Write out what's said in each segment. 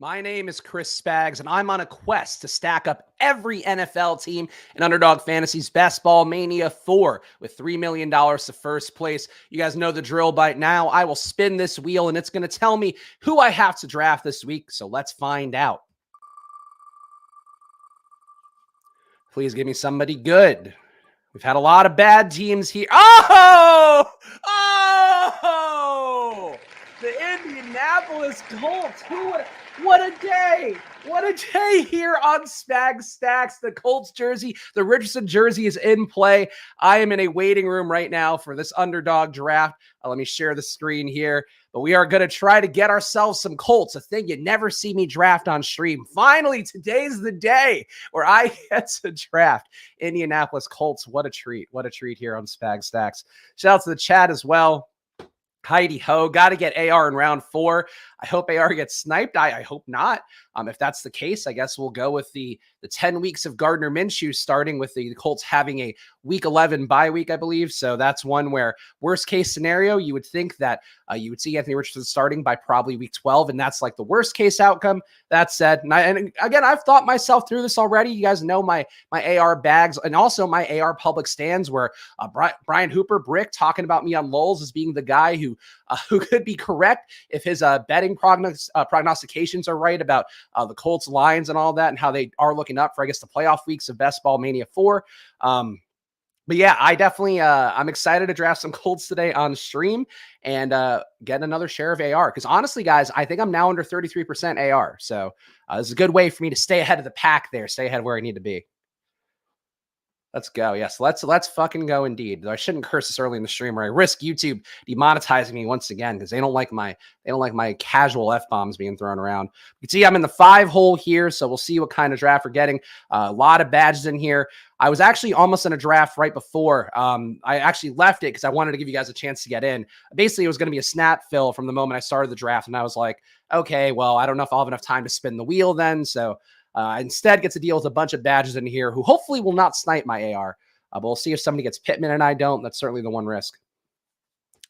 My name is Chris Spags, and I'm on a quest to stack up every NFL team in Underdog Fantasy's Best Ball Mania IV with $3 million to first place. You guys know the drill by now. I will spin this wheel, and it's going to tell me who I have to draft this week, so let's find out. Please give me somebody good. We've had a lot of bad teams here. Oh! The Indianapolis Colts. What a day. What a day here on SPAGS STACKS. The Colts jersey, the Richardson jersey is in play. I am in a waiting room right now for this Underdog draft. Let me share the screen here. But we are going to try to get ourselves some Colts, a thing you never see me draft on stream. Finally, today's the day where I get to draft Indianapolis Colts. What a treat. What a treat here on SPAGS STACKS. Shout out to the chat as well. Heidi ho, got to get AR in round 4. I hope AR gets sniped. I hope not. If that's the case, I guess we'll go with the 10 weeks of Gardner Minshew, starting with the Colts having a week 11 bye week, I believe. So that's one where worst case scenario, you would think that you would see Anthony Richardson starting by probably week 12. And that's like the worst case outcome. That said, and again, I've thought myself through this already. You guys know my AR bags and also my AR public stands where Brian Hooper Brick talking about me on Lulz as being the guy who could be correct if his betting prognostications are right about the Colts lines and all that, and how they are looking up for, I guess, the playoff weeks of Best Ball Mania 4. But yeah, I definitely, I'm excited to draft some Colts today on stream and get another share of AR. Because honestly, guys, I think I'm now under 33% AR. So this is a good way for me to stay ahead of the pack there, stay ahead where I need to be. Let's go. Yes, let's fucking go indeed. Though I shouldn't curse this early in the stream or I risk YouTube demonetizing me once again because they don't like my casual F-bombs being thrown around. You can see I'm in the 5 hole here, so we'll see what kind of draft we're getting. A lot of badges in here. I was actually almost in a draft right before. I actually left it because I wanted to give you guys a chance to get in. Basically, it was going to be a snap fill from the moment I started the draft, and I was like, okay, well, I don't know if I'll have enough time to spin the wheel then, so instead gets to deal with a bunch of badges in here who hopefully will not snipe my AR. But we'll see if somebody gets Pittman and I don't. That's certainly the one risk.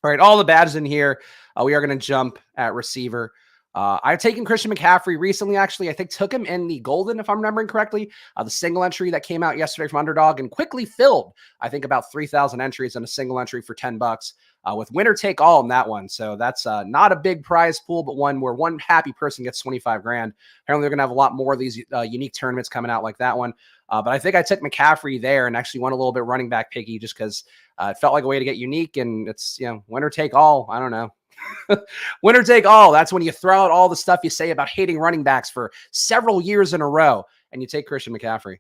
All right, all the badges in here. We are going to jump at receiver. I've taken Christian McCaffrey recently, actually. I think took him in the Golden, if I'm remembering correctly. The single entry that came out yesterday from Underdog and quickly filled, I think, about 3,000 entries in a single entry for $10 with winner take all in that one. So that's not a big prize pool, but one where one happy person gets 25 grand. Apparently, they're going to have a lot more of these unique tournaments coming out like that one. But I think I took McCaffrey there and actually went a little bit running back picky just because it felt like a way to get unique. And it's, winner take all. I don't know. Winner take all. That's when you throw out all the stuff you say about hating running backs for several years in a row and you take Christian McCaffrey.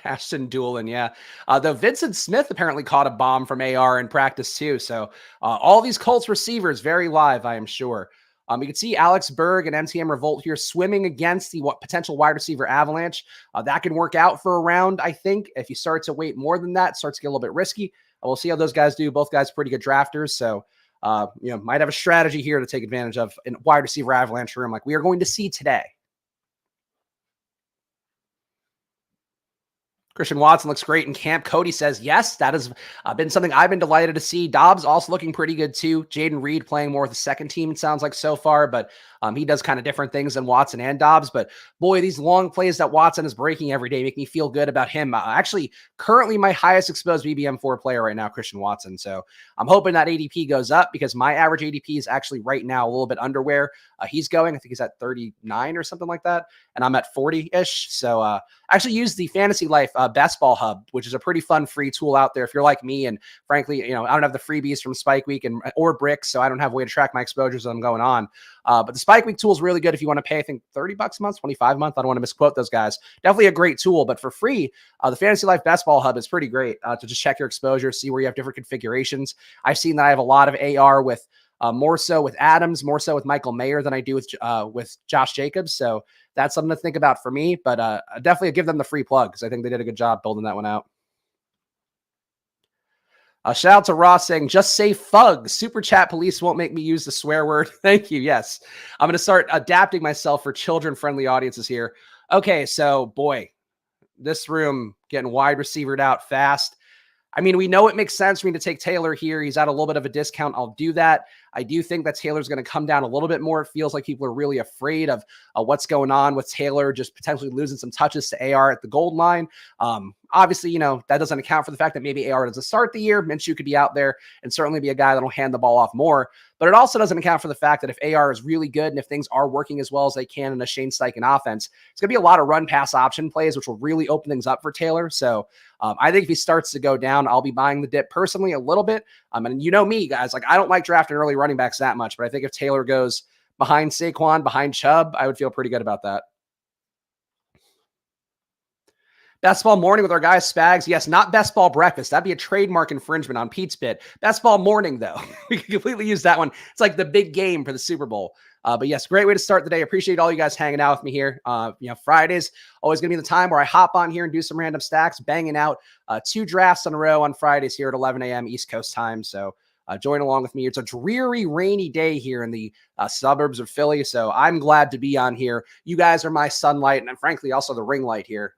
Ashton Doolin, yeah. Though Vincent Smith apparently caught a bomb from AR in practice too. So all these Colts receivers very live, I am sure. You can see Alex Berg and MTM Revolt here swimming against the potential wide receiver avalanche. That can work out for a round, I think. If you start to wait more than that, it starts to get a little bit risky. We'll see how those guys do. Both guys pretty good drafters. So, might have a strategy here to take advantage of a wide receiver avalanche room like we are going to see today. Christian Watson looks great in camp. Cody says, yes, that has been something I've been delighted to see. Dobbs also looking pretty good too. Jaden Reed playing more with the second team, it sounds like so far, but he does kind of different things than Watson and Dobbs. But boy, these long plays that Watson is breaking every day make me feel good about him. Actually, currently my highest exposed BBM4 player right now, Christian Watson. So I'm hoping that ADP goes up because my average ADP is actually right now a little bit under where he's going. I think he's at 39 or something like that. And I'm at 40-ish. So I actually use the Fantasy Life Best Ball Hub, which is a pretty fun free tool out there if you're like me. And frankly, I don't have the freebies from Spike Week or Bricks, so I don't have a way to track my exposures as I'm going on. But the Spike Week tool is really good if you want to pay, I think, $30 a month, 25 a month. I don't want to misquote those guys. Definitely a great tool, but for free, the Fantasy Life Best Ball Hub is pretty great to just check your exposure, see where you have different configurations. I've seen that I have a lot of AR with more so with Adams, more so with Michael Mayer than I do with Josh Jacobs. So that's something to think about for me, but definitely give them the free plug because I think they did a good job building that one out. Shout out to Ross saying, just say fug. Super chat police won't make me use the swear word. Thank you. Yes. I'm going to start adapting myself for children-friendly audiences here. Okay, so boy, this room getting wide receivered out fast. I mean, we know it makes sense for me to take Taylor here. He's at a little bit of a discount. I'll do that. I do think that Taylor's going to come down a little bit more. It feels like people are really afraid of what's going on with Taylor, just potentially losing some touches to AR at the gold line. Obviously, that doesn't account for the fact that maybe AR doesn't start the year. Minshew could be out there and certainly be a guy that'll hand the ball off more. But it also doesn't account for the fact that if AR is really good and if things are working as well as they can in a Shane Steichen offense, it's going to be a lot of run pass option plays, which will really open things up for Taylor. So I think if he starts to go down, I'll be buying the dip personally a little bit. And you know me, guys, like I don't like drafting early running backs that much, but I think if Taylor goes behind Saquon, behind Chubb, I would feel pretty good about that. Best ball morning with our guy Spags. Yes, not best ball breakfast. That'd be a trademark infringement on Pete's bit. Best ball morning, though. We can completely use that one. It's like the big game for the Super Bowl. But yes, great way to start the day. Appreciate all you guys hanging out with me here. Fridays, always going to be the time where I hop on here and do some random stacks, banging out 2 drafts in a row on Fridays here at 11 a.m. East Coast time. So join along with me. It's a dreary, rainy day here in the suburbs of Philly. So I'm glad to be on here. You guys are my sunlight and frankly, also the ring light here.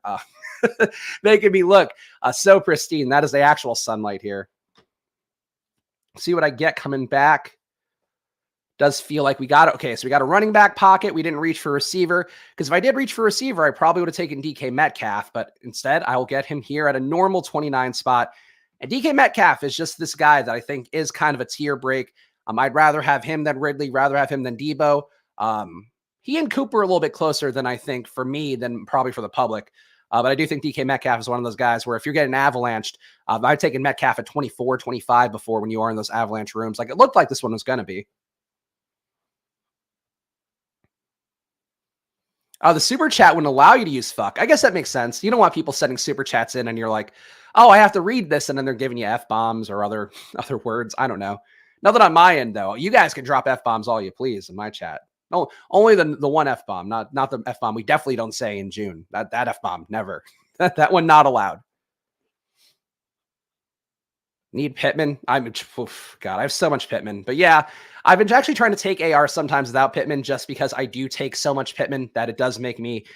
Making me look so pristine. That is the actual sunlight here. See what I get coming back. Does feel like we got it. Okay, so we got a running back pocket. We didn't reach for receiver because if I did reach for receiver, I probably would have taken DK Metcalf, but instead I will get him here at a normal 29 spot. And DK Metcalf is just this guy that I think is kind of a tier break. I'd rather have him than Ridley, rather have him than Debo. He and Cooper are a little bit closer than I think for me than probably for the public. But I do think DK Metcalf is one of those guys where if you're getting avalanched, I've taken Metcalf at 24, 25 before when you are in those avalanche rooms. Like it looked like this one was going to be. The super chat wouldn't allow you to use fuck. I guess that makes sense. You don't want people sending super chats in and you're like, oh, I have to read this. And then they're giving you F-bombs or other words. I don't know. Nothing on my end, though. You guys can drop F-bombs all you please in my chat. No, only the one F-bomb, not the F-bomb we definitely don't say in June. That F-bomb, never. That one not allowed. Need Pittman. God, I have so much Pittman. But yeah, I've been actually trying to take AR sometimes without Pittman just because I do take so much Pittman that it does make me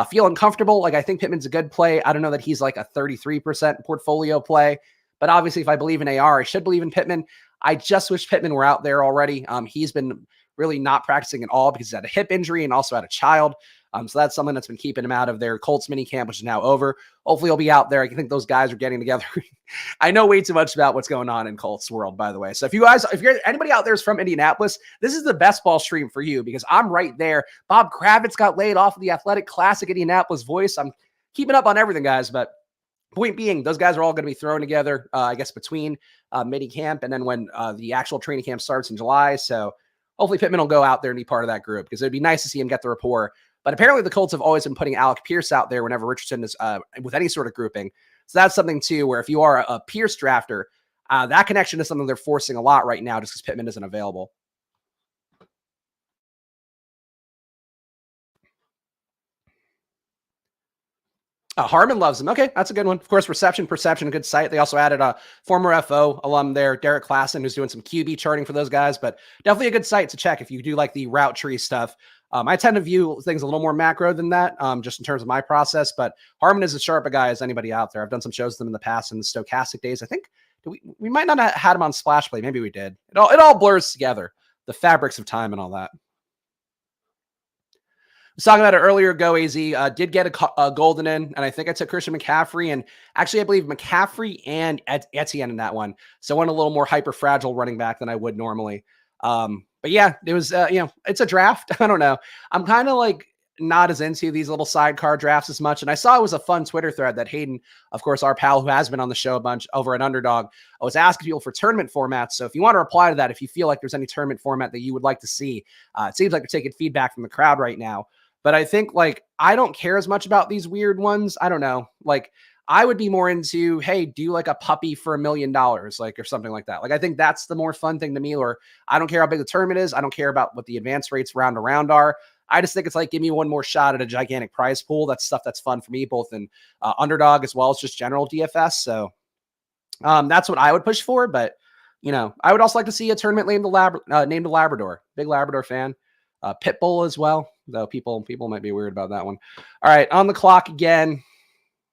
feel uncomfortable. Like I think Pittman's a good play. I don't know that he's like a 33% portfolio play. But obviously, if I believe in AR, I should believe in Pittman. I just wish Pittman were out there already. He's been really not practicing at all because he's had a hip injury and also had a child. So that's something that's been keeping him out of their Colts mini camp, which is now over. Hopefully he'll be out there. I think those guys are getting together. I know way too much about what's going on in Colts world, by the way. So if you're anybody out there is from Indianapolis, this is the best ball stream for you because I'm right there. Bob Kravitz got laid off of the Athletic Classic Indianapolis voice. I'm keeping up on everything, guys, but point being, those guys are all going to be thrown together, I guess, between mini camp and then when the actual training camp starts in July. So hopefully Pittman will go out there and be part of that group because it'd be nice to see him get the rapport. But apparently the Colts have always been putting Alec Pierce out there whenever Richardson is with any sort of grouping. So that's something too, where if you are a Pierce drafter, that connection is something they're forcing a lot right now just because Pittman isn't available. Harmon loves him. Okay, that's a good one. Of course, Perception, a good site. They also added a former FO alum there, Derek Klassen, who's doing some QB charting for those guys, but definitely a good site to check if you do like the route tree stuff. I tend to view things a little more macro than that, just in terms of my process, but Harmon is as sharp a guy as anybody out there. I've done some shows with them in the past in the stochastic days. I think we might not have had him on Splash Play. Maybe we did. It all blurs together, the fabrics of time and all that. I was talking about it earlier. Go AZ did get a golden in, and I think I took Christian McCaffrey, and actually I believe McCaffrey and Etienne in that one. So I went a little more hyper fragile running back than I would normally. But yeah, it was it's a draft. I don't know. I'm kind of like not as into these little sidecar drafts as much. And I saw it was a fun Twitter thread that Hayden, of course, our pal who has been on the show a bunch over at Underdog, was asking people for tournament formats. So if you want to reply to that, if you feel like there's any tournament format that you would like to see, it seems like you're taking feedback from the crowd right now. But I think like, I don't care as much about these weird ones. I don't know. Like I would be more into, hey, do like a puppy for $1 million, like, or something like that. Like, I think that's the more fun thing to me, or I don't care how big the tournament is. I don't care about what the advance rates round to round are. I just think it's like, give me one more shot at a gigantic prize pool. That's stuff that's fun for me, both in Underdog as well as just general DFS. So that's what I would push for. But, I would also like to see a tournament named the Labrador. Big Labrador fan. Pitbull as well, though people might be weird about that one. All right, on the clock again.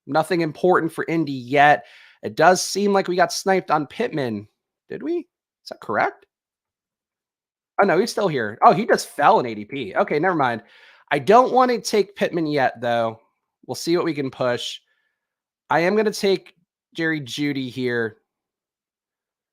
Nothing important for Indy yet. It does seem like we got sniped on Pittman. Did we? Is that correct? Oh, no, he's still here. Oh, he just fell in ADP. Okay, never mind. I don't want to take Pittman yet, though. We'll see what we can push. I am going to take Jerry Jeudy here.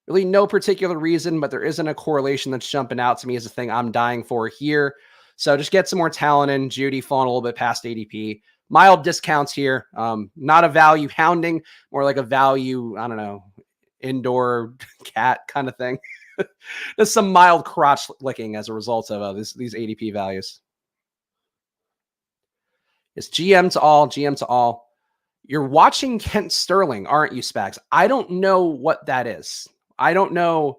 Really no particular reason, but there isn't a correlation that's jumping out to me as a thing I'm dying for here. So just get some more talent in. Jeudy falling a little bit past ADP. Mild discounts here. Not a value hounding, more like a value, I don't know, indoor cat kind of thing. There's some mild crotch licking as a result of these ADP values. It's GM to all, GM to all. You're watching Kent Sterling, aren't you, Spags? I don't know what that is. I don't know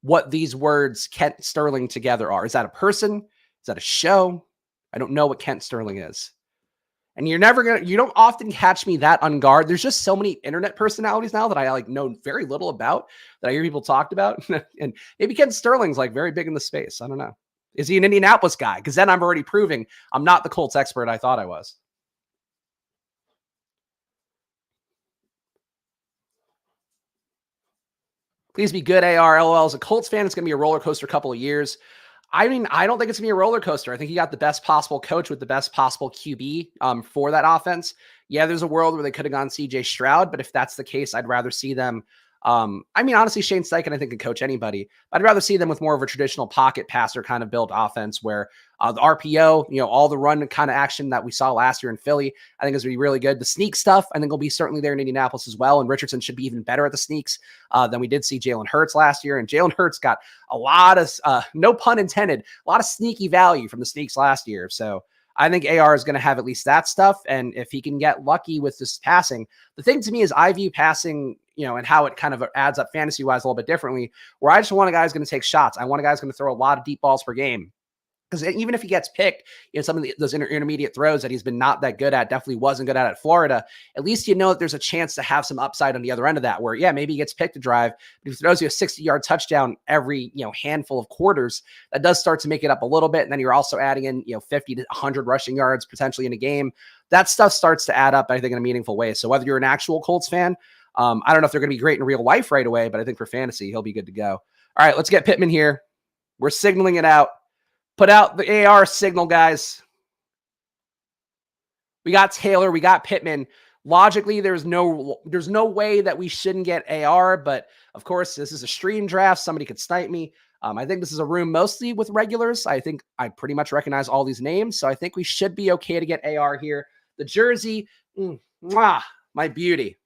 what these words Kent Sterling together are. Is that a person? Is that a show? I don't know what Kent Sterling is. And you don't often catch me that on guard. There's just so many internet personalities now that I know very little about that I hear people talked about. And maybe Kent Sterling's very big in the space. I don't know. Is he an Indianapolis guy? Because then I'm already proving I'm not the Colts expert I thought I was. Please be good, AR. LOL. As a Colts fan, it's going to be a roller coaster couple of years. I mean, I don't think it's going to be a roller coaster. I think you got the best possible coach with the best possible QB for that offense. Yeah, there's a world where they could have gone CJ Stroud, but if that's the case, I'd rather see them. I mean, honestly, Shane Steichen, I think, can coach anybody. But I'd rather see them with more of a traditional pocket passer kind of built offense where the RPO, all the run kind of action that we saw last year in Philly, I think is going to be really good. The sneak stuff, I think, will be certainly there in Indianapolis as well. And Richardson should be even better at the sneaks than we did see Jalen Hurts last year. And Jalen Hurts got a lot of, no pun intended, a lot of sneaky value from the sneaks last year. So I think AR is going to have at least that stuff. And if he can get lucky with this passing, the thing to me is I view passing, and how it kind of adds up fantasy-wise a little bit differently, where I just want a guy who's going to take shots. I want a guy who's going to throw a lot of deep balls per game. Because even if he gets picked, some of those intermediate throws that he's been not that good at, definitely wasn't good at Florida, at least that there's a chance to have some upside on the other end of that, where, yeah, maybe he gets picked to drive, but if he throws you a 60-yard touchdown every, handful of quarters, that does start to make it up a little bit. And then you're also adding in, 50 to 100 rushing yards potentially in a game. That stuff starts to add up, I think, in a meaningful way. So whether you're an actual Colts fan, I don't know if they're going to be great in real life right away, but I think for fantasy, he'll be good to go. All right, let's get Pittman here. We're signaling it out. Put out the AR signal, guys. We got Taylor. We got Pittman. Logically, there's no way that we shouldn't get AR, but of course, this is a stream draft. Somebody could snipe me. I think this is a room mostly with regulars. I think I pretty much recognize all these names, so I think we should be okay to get AR here. The jersey, my beauty.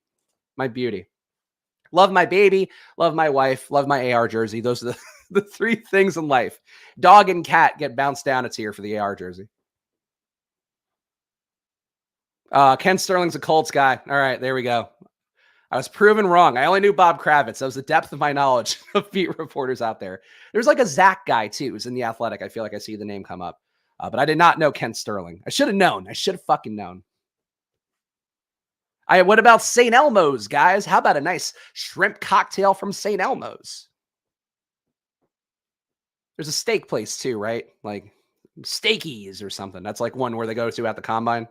My beauty. Love my baby, love my wife, love my AR jersey. Those are the three things in life. Dog and cat get bounced down a tier for the AR jersey. Ken Sterling's a Colts guy. All right, there we go. I was proven wrong. I only knew Bob Kravitz. That was the depth of my knowledge of beat reporters out there. There's a Zach guy, too, who's in The Athletic. I feel like I see the name come up. But I did not know Ken Sterling. I should have known. I should have fucking known. What about St. Elmo's, guys? How about a nice shrimp cocktail from St. Elmo's? There's a steak place too, right? Like Steakies or something. That's one where they go to at the combine.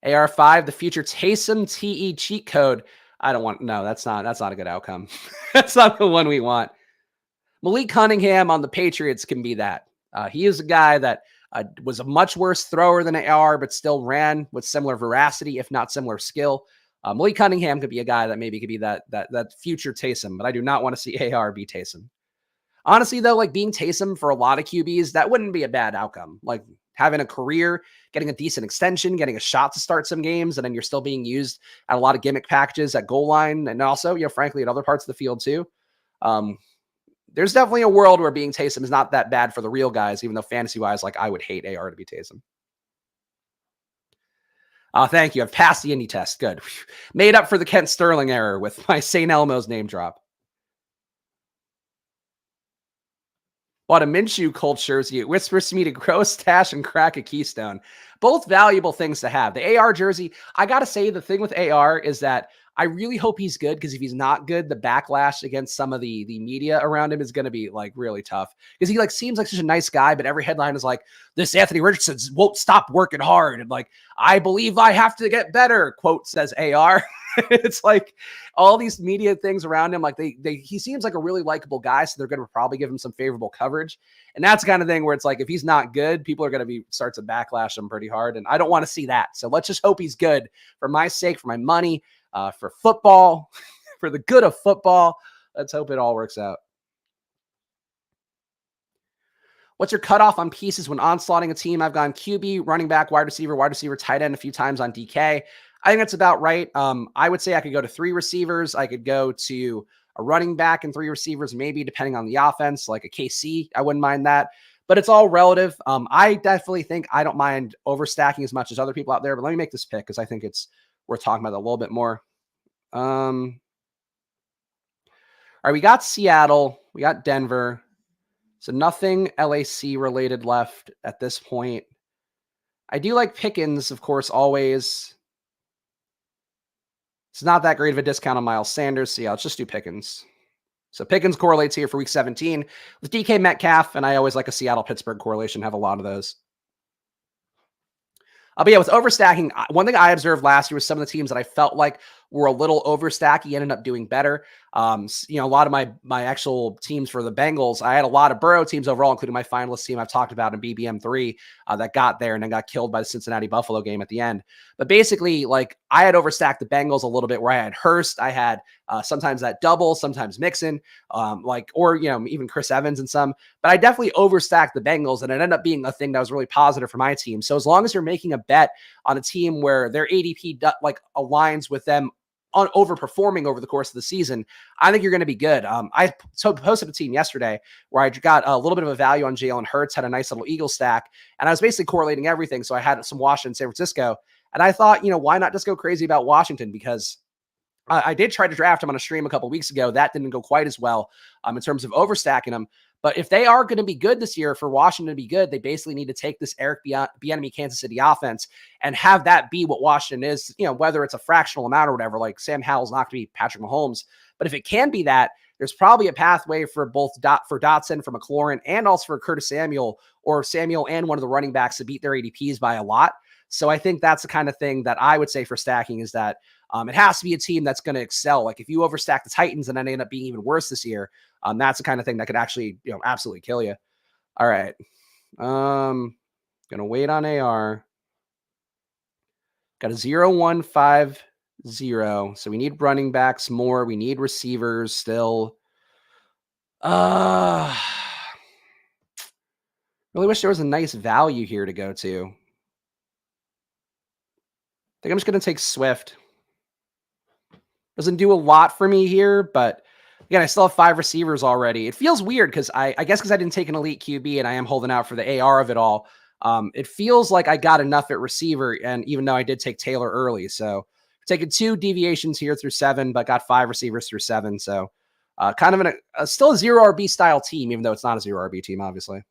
AR5, the future Taysom TE cheat code. I don't want, no, that's not a good outcome. That's not the one we want. Malik Cunningham on the Patriots can be that. He is a guy that was a much worse thrower than AR, but still ran with similar veracity, if not similar skill. Malik Cunningham could be a guy that maybe could be that future Taysom, but I do not want to see AR be Taysom. Honestly, though, being Taysom for a lot of QBs, that wouldn't be a bad outcome. Having a career, getting a decent extension, getting a shot to start some games, and then you're still being used at a lot of gimmick packages at goal line, and also, frankly, at other parts of the field too. There's definitely a world where being Taysom is not that bad for the real guys, even though fantasy-wise, I would hate AR to be Taysom. Thank you. I've passed the Indy test. Good. Made up for the Kent Sterling error with my St. Elmo's name drop. Bought a Minshew Colts jersey. It whispers to me to grow a stash and crack a keystone. Both valuable things to have. The AR jersey, I got to say, the thing with AR is that I really hope he's good, because if he's not good, the backlash against some of the media around him is going to be really tough, because he seems like such a nice guy, but every headline is this Anthony Richardson won't stop working hard. And I believe I have to get better, quote says AR. It's like all these media things around him, like he seems like a really likable guy, so they're going to probably give him some favorable coverage. And that's the kind of thing where it's like, if he's not good, people are going to start to backlash him pretty hard. And I don't want to see that. So let's just hope he's good for my sake, for my money, for football, for the good of football. Let's hope it all works out. What's your cutoff on pieces when onslaughting a team? I've gone QB, running back, wide receiver, tight end a few times on DK. I think that's about right. I would say I could go to 3 receivers. I could go to a running back and 3 receivers, maybe depending on the offense, like a KC. I wouldn't mind that, but it's all relative. I definitely think I don't mind overstacking as much as other people out there, but let me make this pick because I think it's worth talking about a little bit more. All right, we got Seattle, we got Denver. So nothing LAC related left at this point. I do like Pickens, of course, always. It's not that great of a discount on Miles Sanders. So yeah, let's just do Pickens. So Pickens correlates here for week 17 with DK Metcalf, and I always like a Seattle-Pittsburgh correlation, have a lot of those. But yeah, with overstacking, one thing I observed last year was some of the teams that I felt like were a little overstacky ended up doing better. A lot of my actual teams for the Bengals, I had a lot of Burrow teams overall, including my finalist team I've talked about in BBM3 that got there and then got killed by the Cincinnati Buffalo game at the end. But basically, like, I had overstacked the Bengals a little bit where I had Hurst, I had sometimes that double, sometimes Mixon, even Chris Evans and some. But I definitely overstacked the Bengals, and it ended up being a thing that was really positive for my team. So as long as you're making a bet on a team where their ADP aligns with them on overperforming over the course of the season, I think you're going to be good. I posted a team yesterday where I got a little bit of a value on Jalen Hurts, had a nice little Eagle stack, and I was basically correlating everything. So I had some Washington, San Francisco, and I thought, why not just go crazy about Washington? Because I did try to draft him on a stream a couple weeks ago. That didn't go quite as well in terms of overstacking him. But if they are going to be good this year, for Washington to be good, they basically need to take this Eric Bieniemy Kansas City offense and have that be what Washington is, whether it's a fractional amount or whatever. Like, Sam Howell's not going to be Patrick Mahomes. But if it can be that, there's probably a pathway for both for Dotson, for McLaurin, and also for Curtis Samuel, or Samuel and one of the running backs to beat their ADPs by a lot. So I think that's the kind of thing that I would say for stacking is that it has to be a team that's going to excel. Like, if you overstack the Titans and then they end up being even worse this year, that's the kind of thing that could actually, absolutely kill you. All right. Going to wait on AR. Got a 0-1-5-0. So we need running backs more. We need receivers still. Really wish there was a nice value here to go to. I think I'm just going to take Swift. Doesn't do a lot for me here, but again, I still have 5 receivers already. It feels weird because I guess because I didn't take an elite QB and I am holding out for the AR of it all. It feels like I got enough at receiver, and even though I did take Taylor early, so taking 2 deviations here through 7, but got 5 receivers through 7. So kind of still a 0 RB style team, even though it's not a 0 RB team, obviously.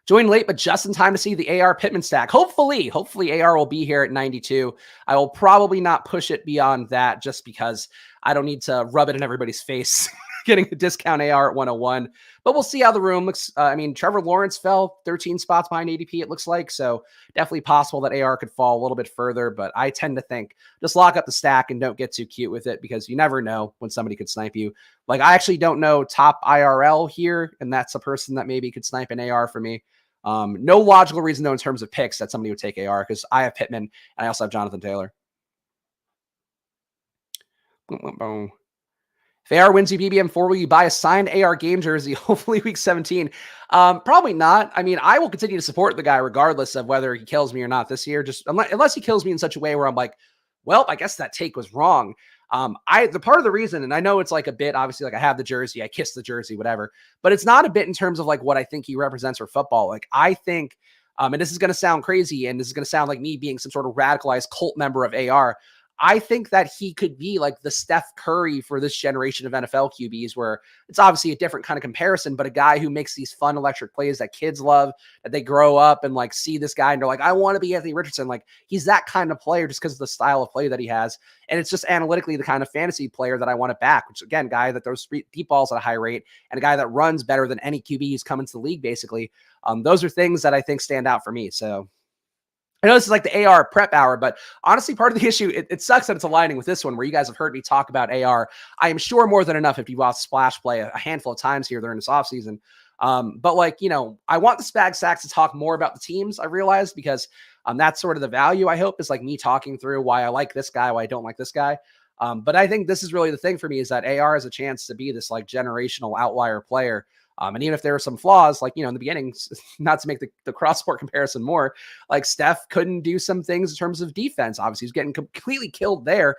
Joined late, but just in time to see the AR Pittman stack. Hopefully AR will be here at 92. I will probably not push it beyond that just because I don't need to rub it in everybody's face getting a discount AR at 101. But we'll see how the room looks. Trevor Lawrence fell 13 spots behind ADP, it looks like. So definitely possible that AR could fall a little bit further. But I tend to think just lock up the stack and don't get too cute with it because you never know when somebody could snipe you. Like, I actually don't know top IRL here, and that's a person that maybe could snipe an AR for me. No logical reason, though, in terms of picks that somebody would take AR because I have Pittman and I also have Jonathan Taylor. If AR wins you BBM4, will you buy a signed AR game jersey, hopefully week 17? Probably not. I mean, I will continue to support the guy regardless of whether he kills me or not this year, just unless he kills me in such a way where I'm like, well, I guess that take was wrong. The part of the reason, and I know it's like a bit, obviously, like I have the jersey, I kiss the jersey, whatever, but it's not a bit in terms of like what I think he represents for football. Like, I think, and this is going to sound crazy, and this is going to sound like me being some sort of radicalized cult member of AR. I think that he could be like the Steph Curry for this generation of NFL QBs, where it's obviously a different kind of comparison, but a guy who makes these fun electric plays that kids love, that they grow up and like see this guy and they're like, I want to be Anthony Richardson. Like, he's that kind of player just because of the style of play that he has. And it's just analytically the kind of fantasy player that I want to back, which again, guy that throws deep balls at a high rate and a guy that runs better than any QB who's come into the league, basically. Those are things that I think stand out for me. So I know this is like the AR prep hour, but honestly, part of the issue, it sucks that it's aligning with this one where you guys have heard me talk about AR. I am sure more than enough if you watched Splash Play a handful of times here during this offseason. But like, you know, I want the SPAGS STACKS to talk more about the teams, I realized, because that's sort of the value, I hope, is like me talking through why I like this guy, why I don't like this guy. But I think this is really the thing for me, is that AR has a chance to be this like generational outlier player. And even if there are some flaws, like, you know, in the beginning, not to make the cross-sport comparison more, like Steph couldn't do some things in terms of defense. Obviously, he's getting completely killed there.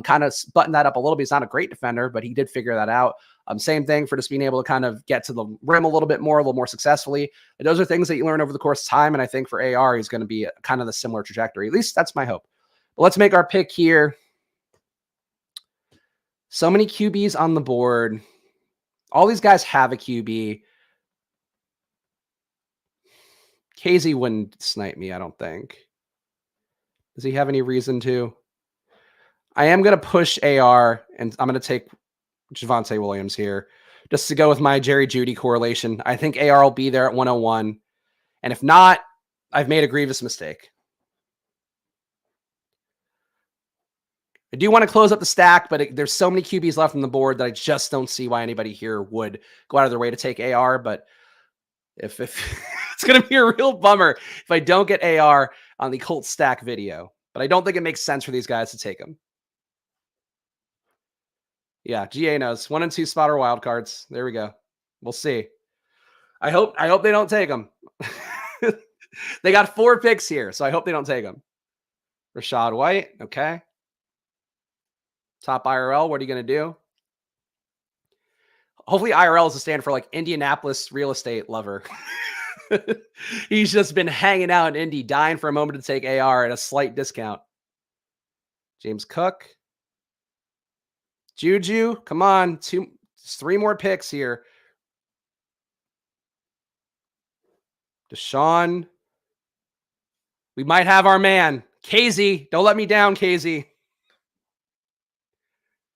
Kind of button that up a little bit. He's not a great defender, but he did figure that out. Same thing for just being able to kind of get to the rim a little bit more successfully. And those are things that you learn over the course of time. And I think for AR, he's going to be kind of the similar trajectory. At least that's my hope. But let's make our pick here. So many QBs on the board. All these guys have a QB. KZ wouldn't snipe me, I don't think. Does he have any reason to? I am going to push AR, and I'm going to take Javonte Williams here just to go with my Jerry Jeudy correlation. I think AR will be there at 101. And if not, I've made a grievous mistake. I do want to close up the stack, but there's so many QBs left on the board that I just don't see why anybody here would go out of their way to take AR. But if it's going to be a real bummer if I don't get AR on the Colts stack video. But I don't think it makes sense for these guys to take him. Yeah, GA knows. 1 and 2 spot are wild cards. There we go. We'll see. I hope they don't take them. They got 4 picks here, so I hope they don't take them. Rachaad White, okay. Top IRL, what are you going to do? Hopefully IRL is a stand for like Indianapolis real estate lover. He's just been hanging out in Indy, dying for a moment to take AR at a slight discount. James Cook. Juju, come on. 3 more picks here. Deshaun. We might have our man. KZ, don't let me down, KZ.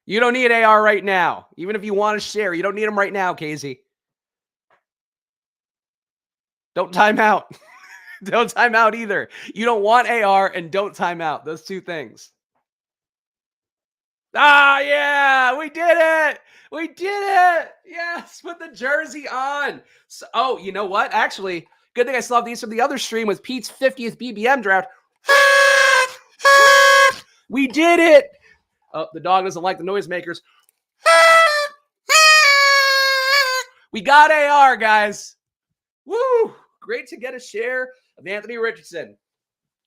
You don't need AR right now. Even if you want to share, you don't need him right now, KZ. Don't time out. Don't time out either. You don't want AR and don't time out. Those 2 things. Ah, yeah, we did it. We did it. Yes, put the jersey on. So, oh, you know what? Actually, good thing I still have these from the other stream with Pete's 50th BBM draft. We did it. Oh, the dog doesn't like the noisemakers. We got AR, guys. Woo! Great to get a share of Anthony Richardson.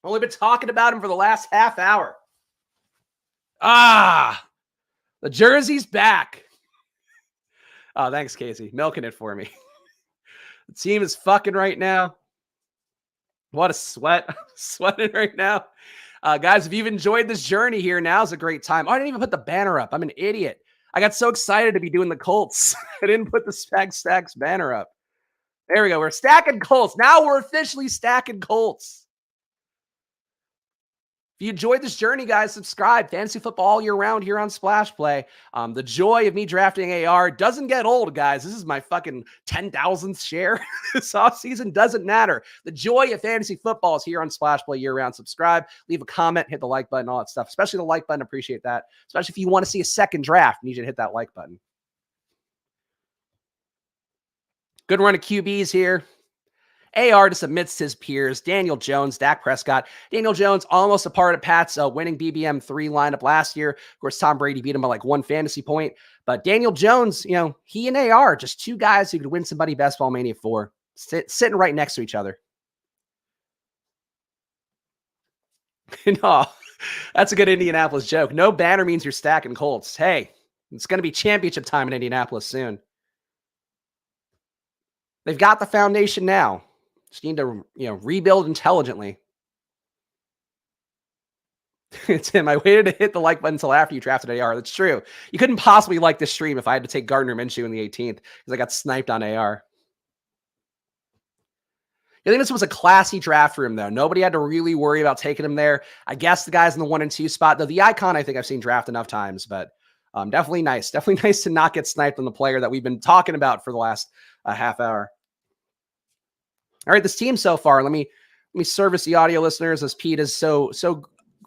Only been talking about him for the last half hour. Ah, the jersey's back. Oh, thanks, Casey. Milking it for me. The team is fucking right now. What a sweat. I'm sweating right now. Guys, if you've enjoyed this journey here, now's a great time. Oh, I didn't even put the banner up. I'm an idiot. I got so excited to be doing the Colts. I didn't put the SPAGS STACKS banner up. There we go. We're stacking Colts. Now we're officially stacking Colts. If you enjoyed this journey, guys, subscribe. Fantasy football all year round here on Splash Play. The joy of me drafting AR doesn't get old, guys. This is my fucking 10,000th share this offseason. Doesn't matter. The joy of fantasy football is here on Splash Play year round. Subscribe, leave a comment, hit the like button, all that stuff. Especially the like button. Appreciate that. Especially if you want to see a second draft, you need to hit that like button. Good run of QBs here. AR just amidst his peers. Daniel Jones, Dak Prescott. Daniel Jones almost a part of Pat's winning BBM 3 lineup last year. Of course, Tom Brady beat him by like 1 fantasy point. But Daniel Jones, you know, he and AR, just 2 guys who could win somebody Best Ball Mania 4. Sitting right next to each other. No, that's a good Indianapolis joke. No banner means you're stacking Colts. Hey, it's going to be championship time in Indianapolis soon. They've got the foundation now. Just need to, rebuild intelligently. Tim, I waited to hit the like button until after you drafted AR. That's true. You couldn't possibly like this stream if I had to take Gardner Minshew in the 18th because I got sniped on AR. I think this was a classy draft for him, though. Nobody had to really worry about taking him there. I guess the guys in the 1 and 2 spot, though the icon, I think I've seen draft enough times, but definitely nice. Definitely nice to not get sniped on the player that we've been talking about for the last half hour. All right, this team so far, let me Let me service the audio listeners as Pete is so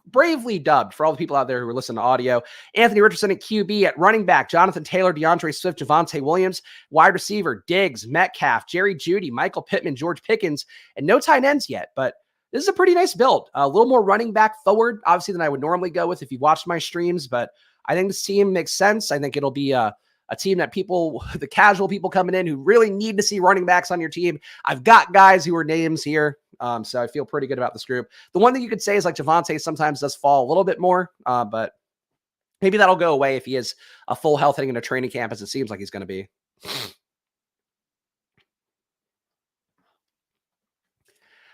bravely dubbed for all the people out there who are listening to audio. Anthony Richardson at QB, at running back, Jonathan Taylor, DeAndre Swift, Javonte Williams, wide receiver, Diggs, Metcalf, Jerry Jeudy, Michael Pittman, George Pickens, and no tight ends yet, but this is a pretty nice build. A little more running back forward, obviously, than I would normally go with if you watched my streams, but I think this team makes sense. I think it'll be a team that people, the casual people coming in who really need to see running backs on your team. I've got guys who are names here. So I feel pretty good about this group. The one thing you could say is like Javonte sometimes does fall a little bit more, but maybe that'll go away if he is a full health heading into training camp, as it seems like he's going to be.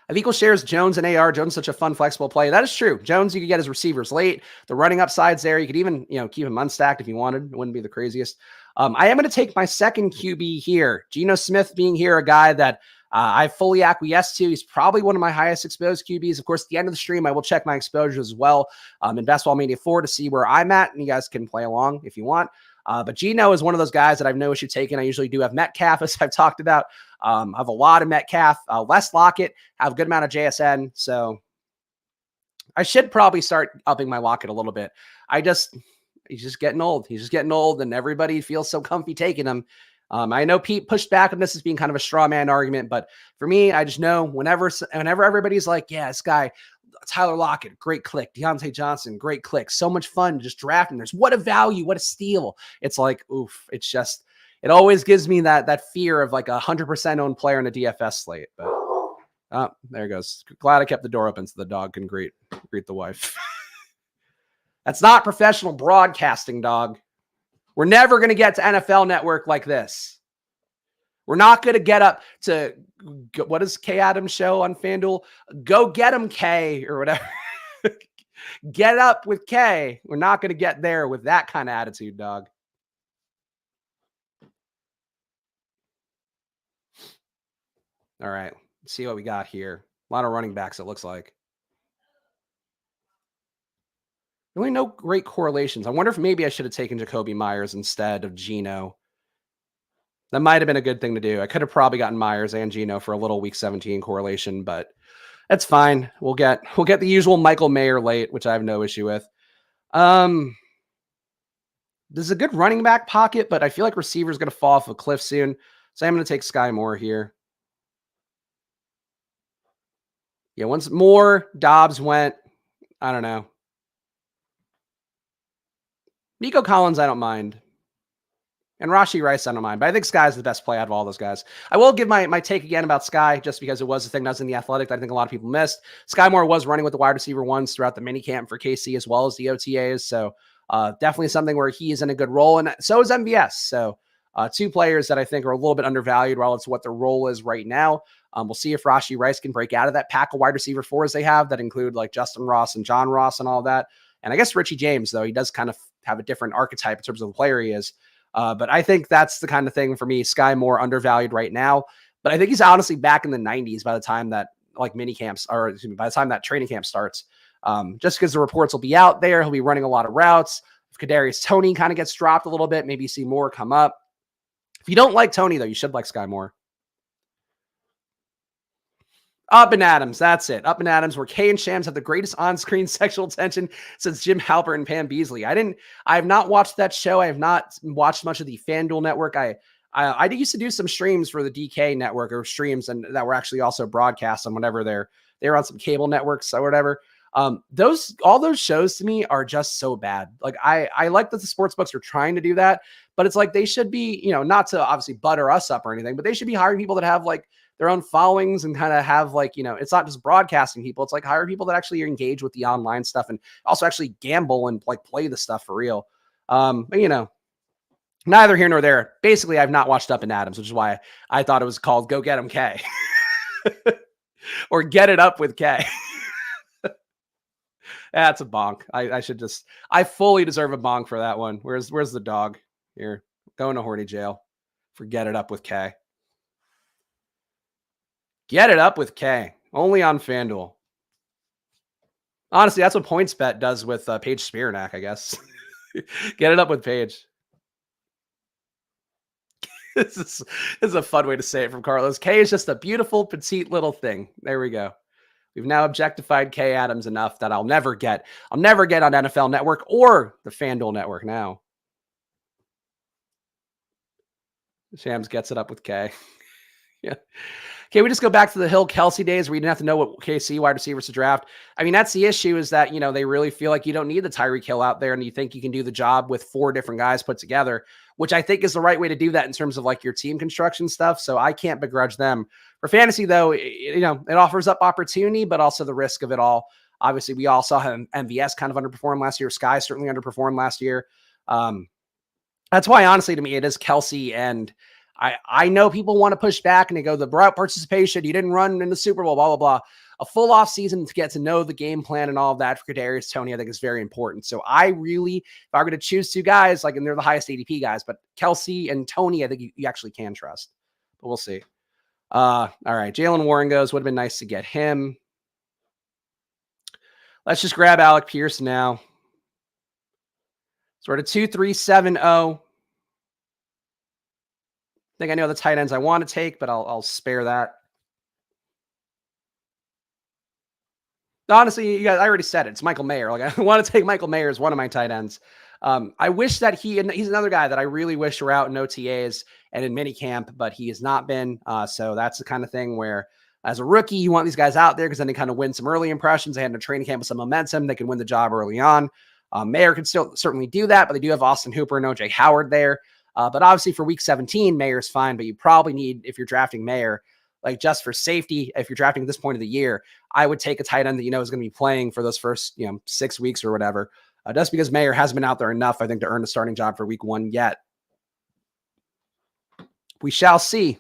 Of equal shares, Jones and AR. Jones is such a fun, flexible play. That is true. Jones, you could get his receivers late. The running upside's there. You could even, keep him unstacked if you wanted. It wouldn't be the craziest. I am going to take my second QB here. Geno Smith being here, a guy that I fully acquiesce to. He's probably one of my highest exposed QBs. Of course, at the end of the stream, I will check my exposures as well in Ball Mania IV to see where I'm at, and you guys can play along if you want. But Geno is one of those guys that I've no issue taking. I usually do have Metcalf, as I've talked about. I have a lot of Metcalf, less Lockett, have a good amount of JSN. So I should probably start upping my Lockett a little bit. He's just getting old. He's just getting old, and everybody feels so comfy taking him. I know Pete pushed back on this as being kind of a straw man argument, but for me, I just know whenever everybody's like, yeah, this guy, Tyler Lockett, great click. Deontay Johnson, great click. So much fun just drafting. There's what a value, what a steal. It's like, oof. It's just, it always gives me that fear of like 100% owned player in a DFS slate. But there it goes. Glad I kept the door open so the dog can greet the wife. That's not professional broadcasting, dog. We're never going to get to NFL Network like this. We're not going to get up to, what is K Adams' show on FanDuel? Go get him, K, or whatever. Get up with K. We're not going to get there with that kind of attitude, dog. All right. Let's see what we got here. A lot of running backs, it looks like. Really no great correlations. I wonder if maybe I should have taken Jacoby Myers instead of Geno. That might have been a good thing to do. I could have probably gotten Myers and Geno for a little week 17 correlation, but that's fine. We'll get the usual Michael Mayer late, which I have no issue with. This is a good running back pocket, but I feel like receiver's going to fall off a cliff soon. So I'm going to take Sky Moore here. Yeah, once more Dobbs went, I don't know. Nico Collins, I don't mind. And Rashee Rice, I don't mind. But I think Sky's the best play out of all those guys. I will give my take again about Sky, just because it was a thing that was in the Athletic that I think a lot of people missed. Sky Moore was running with the wide receiver ones throughout the minicamp for KC as well as the OTAs. So definitely something where he is in a good role. And so is MVS. So two players that I think are a little bit undervalued relative to what their role is right now. We'll see if Rashee Rice can break out of that pack of wide receiver fours they have that include like Justin Ross and John Ross and all that. And I guess Richie James, though, he does kind of have a different archetype in terms of the player he is. But I think that's the kind of thing for me. Sky Moore undervalued right now, but I think he's honestly back in the 90s by the time that like mini camps, or excuse me, by the time that training camp starts. Just because the reports will be out there, he'll be running a lot of routes. If Kadarius Toney kind of gets dropped a little bit, maybe you see more come up. If you don't like Toney, though, you should like Sky Moore. Up and Adams, that's it. Up and Adams, where Kay and Shams have the greatest on-screen sexual tension since Jim Halpert and Pam Beasley. I have not watched that show. I have not watched much of the FanDuel network. I used to do some streams for the DK network, or streams, and that were actually also broadcast on whenever they're on some cable networks or whatever. All those shows to me are just so bad. Like I like that the sports books are trying to do that, but it's like they should be, not to obviously butter us up or anything, but they should be hiring people that have like their own followings and kind of have like, it's not just broadcasting people. It's like hire people that actually engage with the online stuff and also actually gamble and like play the stuff for real. But neither here nor there. Basically, I've not watched Up and Adams, which is why I thought it was called Go Get 'em K or Get It Up with K. That's a bonk. I fully deserve a bonk for that one. Where's the dog? Here, going to horny jail for Get It Up with K. Get It Up with K. Only on FanDuel. Honestly, that's what PointsBet does with Paige Spiranak, I guess. Get It Up with Paige. This is a fun way to say it from Carlos. K is just a beautiful, petite little thing. There we go. We've now objectified Kay Adams enough that I'll never get on NFL Network or the FanDuel Network now. Shams gets it up with Kay. Yeah. Can we just go back to the Hill Kelsey days where you didn't have to know what KC wide receivers to draft? I mean, that's the issue, is that, they really feel like you don't need the Tyreek Hill out there, and you think you can do the job with 4 different guys put together, which I think is the right way to do that in terms of like your team construction stuff. So I can't begrudge them. For fantasy though, it offers up opportunity, but also the risk of it all. Obviously we all saw him MVS kind of underperform last year. Sky certainly underperformed last year. That's why, honestly, to me, it is Kelsey. And I know people want to push back and they go, the route participation, you didn't run in the Super Bowl, blah, blah, blah. A full off season to get to know the game plan and all of that for Kadarius Toney, I think is very important. So I really, if I were going to choose 2 guys, and they're the highest ADP guys, but Kelsey and Toney, I think you actually can trust, but we'll see. All right. Jalen Warren goes, would have been nice to get him. Let's just grab Alec Pierce now. So we're at a 2-3-7-0. I think I know the tight ends I want to take, but I'll spare that. Honestly, you guys, I already said it. It's Michael Mayer. I want to take Michael Mayer as one of my tight ends. I wish that he's another guy that I really wish were out in OTAs and in minicamp, but he has not been. So that's the kind of thing where, as a rookie, you want these guys out there because then they kind of win some early impressions. They had a training camp with some momentum. They can win the job early on. Mayer can still certainly do that, but they do have Austin Hooper and OJ Howard there. But obviously for week 17, Mayer's fine, but you probably need, if you're drafting Mayer, just for safety, if you're drafting at this point of the year, I would take a tight end that is going to be playing for those first 6 weeks or whatever. Just because Mayer hasn't been out there enough, I think, to earn a starting job for week 1 yet. We shall see.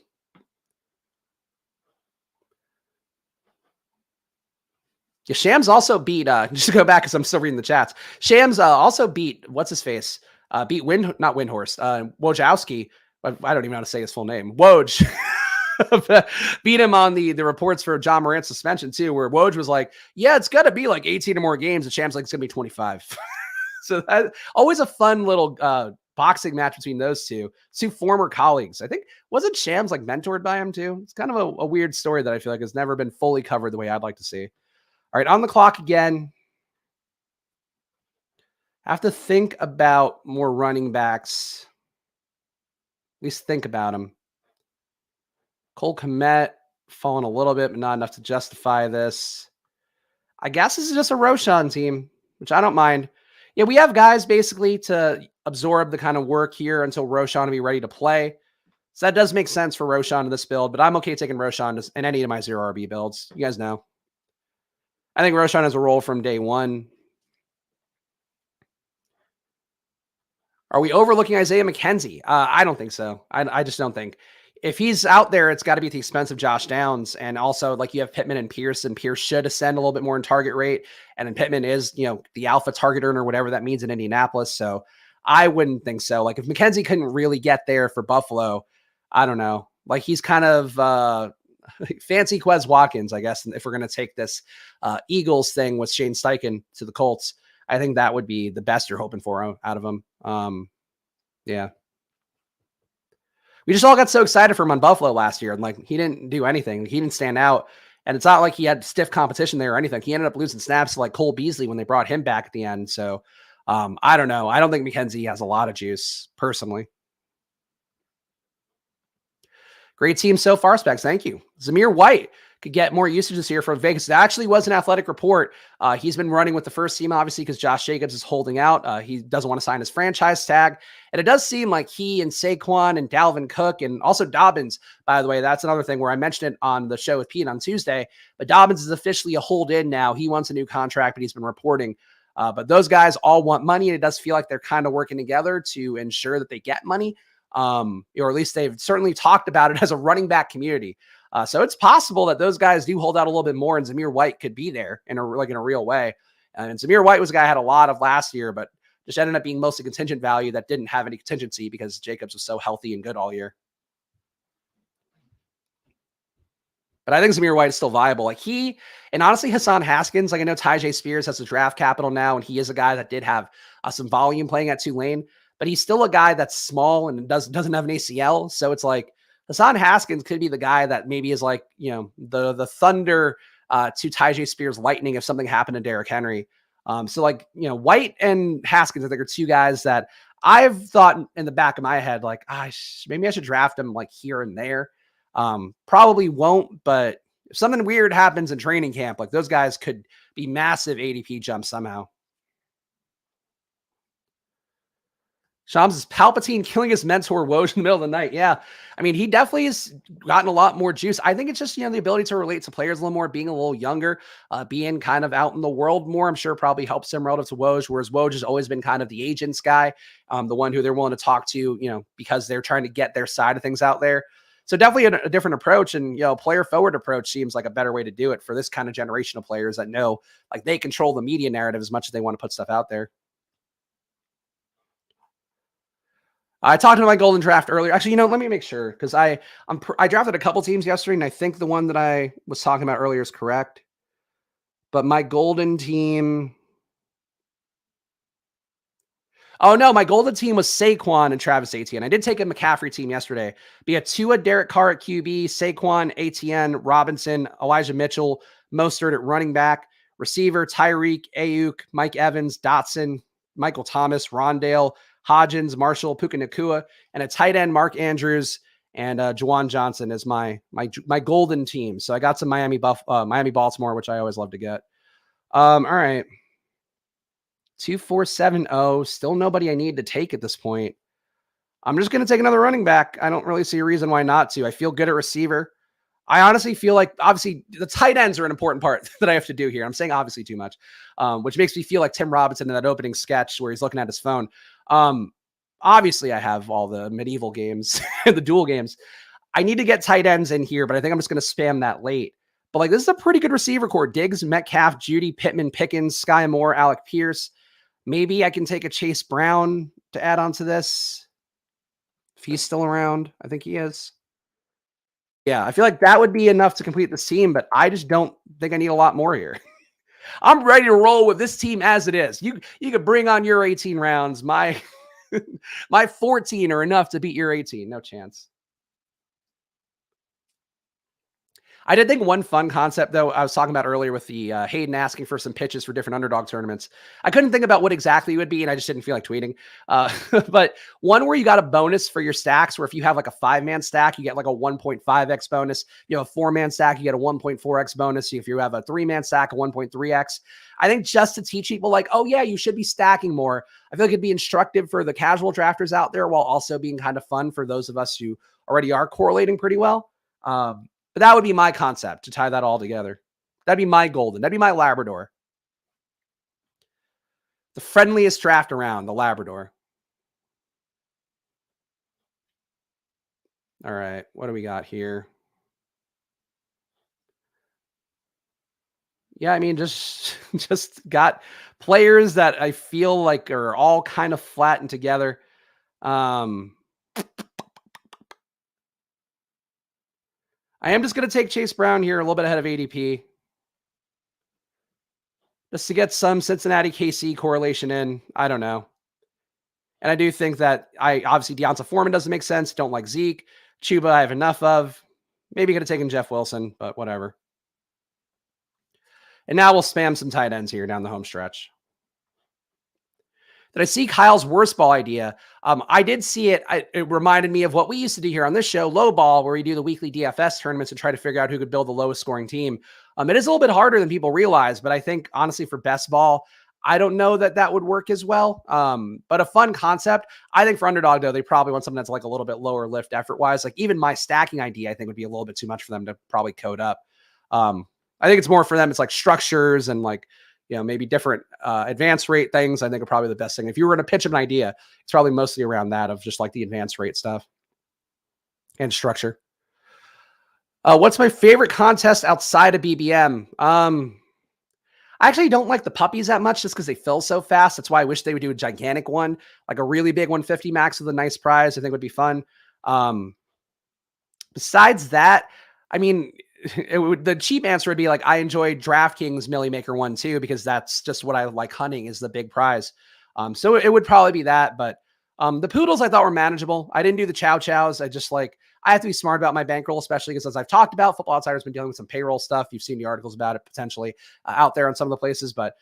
Yeah, Shams also beat, just to go back because I'm still reading the chats. Shams also beat, what's his face? Beat not Windhorst, Wojciechowski. I don't even know how to say his full name. Woj. Beat him on the reports for John Morant's suspension too, where Woj was like, yeah, it's got to be 18 or more games. And Shams it's going to be 25. So that, always a fun little boxing match between those two former colleagues. I think, wasn't Shams mentored by him too? It's kind of a weird story that I feel like has never been fully covered the way I'd like to see. All right, on the clock again. Have to think about more running backs. At least think about them. Cole Kmet fallen a little bit, but not enough to justify this. I guess this is just a Roshan team, which I don't mind. Yeah, we have guys basically to absorb the kind of work here until Roshan will be ready to play. So that does make sense for Roshan in this build, but I'm okay taking Roshan in any of my 0 RB builds. You guys know. I think Roshan has a role from day 1. Are we overlooking Isaiah McKenzie? I don't think so. I just don't think. If he's out there, it's got to be at the expense of Josh Downs. And also, you have Pittman and Pierce, and Pierce should ascend a little bit more in target rate. And then Pittman is, the alpha target earner, whatever that means in Indianapolis. So I wouldn't think so. If McKenzie couldn't really get there for Buffalo, I don't know. He's kind of fancy Quez Watkins, I guess. If we're going to take this Eagles thing with Shane Steichen to the Colts, I think that would be the best you're hoping for out of him. Yeah. We just all got so excited for him on Buffalo last year. And he didn't do anything. He didn't stand out. And it's not like he had stiff competition there or anything. He ended up losing snaps to Cole Beasley when they brought him back at the end. So I don't know. I don't think McKenzie has a lot of juice personally. Great team so far, Specs. Thank you. Zamir White could get more usage this year from Vegas. It actually was an Athletic report. He's been running with the first team, obviously, because Josh Jacobs is holding out. He doesn't want to sign his franchise tag. And it does seem like he and Saquon and Dalvin Cook and also Dobbins, by the way, that's another thing where I mentioned it on the show with Pete on Tuesday. But Dobbins is officially a hold-in now. He wants a new contract, but he's been reporting. But those guys all want money, and it does feel like they're kind of working together to ensure that they get money. Or at least they've certainly talked about it as a running back community. So it's possible that those guys do hold out a little bit more, and Zamir White could be there in a real way. And Zamir White was a guy I had a lot of last year, but just ended up being mostly contingent value that didn't have any contingency because Jacobs was so healthy and good all year. But I think Zamir White is still viable. And honestly, Hassan Haskins, I know Tyjae Spears has the draft capital now, and he is a guy that did have some volume playing at Tulane, but he's still a guy that's small and doesn't have an ACL. So it's Hassan Haskins could be the guy that maybe is the Thunder to Tyjae Spears Lightning if something happened to Derrick Henry. So like, White and Haskins, I think, are two guys that I've thought in the back of my head, like, maybe I should draft them like here and there. Probably won't, but if something weird happens in training camp, like those guys could be massive ADP jumps somehow. Shams is Palpatine killing his mentor Woj in the middle of the night. Yeah. I mean, he definitely has gotten a lot more juice. I think it's just, the ability to relate to players a little more, being a little younger, being kind of out in the world more, I'm sure probably helps him relative to Woj, whereas Woj has always been kind of the agents guy, the one who they're willing to talk to, because they're trying to get their side of things out there. So definitely a different approach, and, player forward approach seems like a better way to do it for this kind of generation of players that know, like, they control the media narrative as much as they want to put stuff out there. I talked to my golden draft earlier. Actually, let me make sure, because I drafted a couple teams yesterday, and I think the one that I was talking about earlier is correct. But my golden team. Oh no, my golden team was Saquon and Travis Etienne. I did take a McCaffrey team yesterday. Be a Tua, Derek Carr at QB, Saquon, Etienne, Robinson, Elijah Mitchell, Mostert at running back, receiver Tyreek, Ayuk, Mike Evans, Dotson, Michael Thomas, Rondale, Hodgins, Marshall, Puka Nacua, and a tight end, Mark Andrews, and Juwan Johnson as my golden team. So I got some Miami Baltimore, which I always love to get. All right. 2470. Still nobody I need to take at this point. I'm just going to take another running back. I don't really see a reason why not to. I feel good at receiver. I honestly feel like, obviously, the tight ends are an important part that I have to do here. I'm saying obviously too much, which makes me feel like Tim Robinson in that opening sketch where he's looking at his phone. Obviously, I have all the medieval games and the dual games. I need to get tight ends in here, but I think I'm just going to spam that late. But like, this is a pretty good receiver core. Diggs, Metcalf, Judy, Pittman, Pickens, Sky Moore, Alec Pierce. Maybe I can take a Chase Brown to add on to this. If he's still around, I think he is. Yeah, I feel like that would be enough to complete this team, but I just don't think I need a lot more here. I'm ready to roll with this team as it is. You could bring on your 18 rounds. My 14 are enough to beat your 18. No chance. I did think one fun concept, though, I was talking about earlier with the Hayden asking for some pitches for different underdog tournaments. I couldn't think about what exactly it would be, and I just didn't feel like tweeting. But one where you got a bonus for your stacks, where if you have like a 5-man stack, you get like a 1.5x bonus. You have a 4-man stack, you get a 1.4x bonus. If you have a 3-man stack, a 1.3x. I think just to teach people like, oh yeah, you should be stacking more. I feel like it'd be instructive for the casual drafters out there, while also being kind of fun for those of us who already are correlating pretty well. But that would be my concept to tie that all together. That'd be my golden. That'd be my Labrador. The friendliest draft around, the Labrador. All right. What do we got here? Yeah, I mean, just got players that I feel like are all kind of flattened together. I am just going to take Chase Brown here a little bit ahead of ADP, just to get some Cincinnati KC correlation in. I don't know. And I do think that obviously Deonta Foreman doesn't make sense. Don't like Zeke. Chuba I have enough of. Maybe could have taken Jeff Wilson, but whatever. And now we'll spam some tight ends here down the home stretch. Did I see Kyle's worst ball idea? I did see it. It reminded me of what we used to do here on this show, low ball, where we do the weekly DFS tournaments and try to figure out who could build the lowest scoring team. It is a little bit harder than people realize, but I think honestly for best ball, I don't know that would work as well. But a fun concept. I think for Underdog, though, they probably want something that's like a little bit lower lift effort wise. Like even my stacking idea, I think would be a little bit too much for them to probably code up. I think it's more for them. It's like structures and like, maybe different advance rate things, I think are probably the best thing. If you were going to pitch an idea, it's probably mostly around that of just like the advance rate stuff and structure. What's my favorite contest outside of BBM? I actually don't like the puppies that much just because they fill so fast. That's why I wish they would do a gigantic one, like a really big 150 max with a nice prize. I think would be fun. Besides that, I mean, the cheap answer would be like, I enjoy DraftKings Millie Maker 1 too, because that's just what I like hunting is the big prize. So it would probably be that, but the poodles I thought were manageable. I didn't do the chow chows. I just like, I have to be smart about my bankroll, especially because, as I've talked about, Football Outsider's been dealing with some payroll stuff. You've seen the articles about it potentially out there on some of the places, but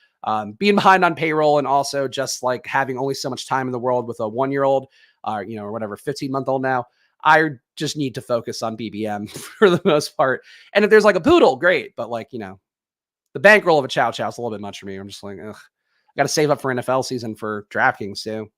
being behind on payroll and also just like having only so much time in the world with a 1-year-old, or whatever, 15-month-old now, I just need to focus on BBM for the most part. And if there's like a poodle, great. But like, the bankroll of a Chow Chow is a little bit much for me. I'm just like, ugh. I got to save up for NFL season for DraftKings too.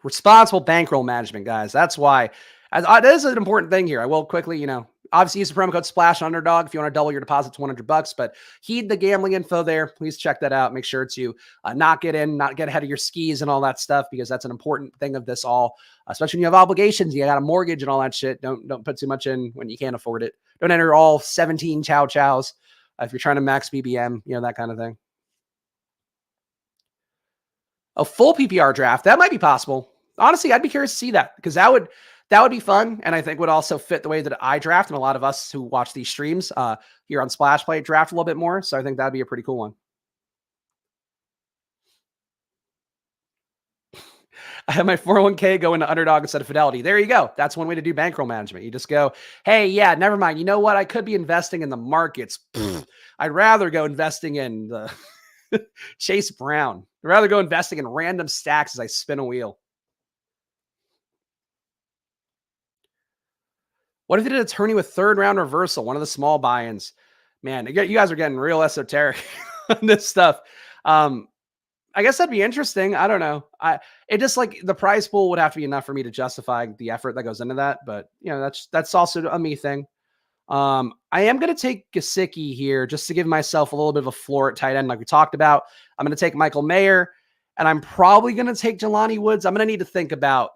Responsible bankroll management, guys. That's why. That is an important thing here. I will quickly, obviously use the promo code SPLASH Underdog if you want to double your deposit to $100, but heed the gambling info there. Please check that out. Make sure to not get ahead of your skis and all that stuff, because that's an important thing of this all, especially when you have obligations. You got a mortgage and all that shit. Don't put too much in when you can't afford it. Don't enter all 17 Chow Chows if you're trying to max BBM, that kind of thing. A full PPR draft, that might be possible. Honestly, I'd be curious to see that, because that would be fun, and I think would also fit the way that I draft, and a lot of us who watch these streams here on Splash Play draft a little bit more. So I think that'd be a pretty cool one. I have my 401k go into Underdog instead of Fidelity. There you go. That's one way to do bankroll management. You just go, hey, yeah, never mind. You know what? I could be investing in the markets. I'd rather go investing in the Chase Brown. I'd rather go investing in random stacks as I spin a wheel. What if they did a tourney with 3rd-round reversal, one of the small buy-ins? Man, you guys are getting real esoteric on this stuff. I guess that'd be interesting. I don't know. It just, like, the prize pool would have to be enough for me to justify the effort that goes into that. But that's also a me thing. I am going to take Gesicki here just to give myself a little bit of a floor at tight end, like we talked about. I'm going to take Michael Mayer, and I'm probably going to take Jelani Woods. I'm going to need to think about.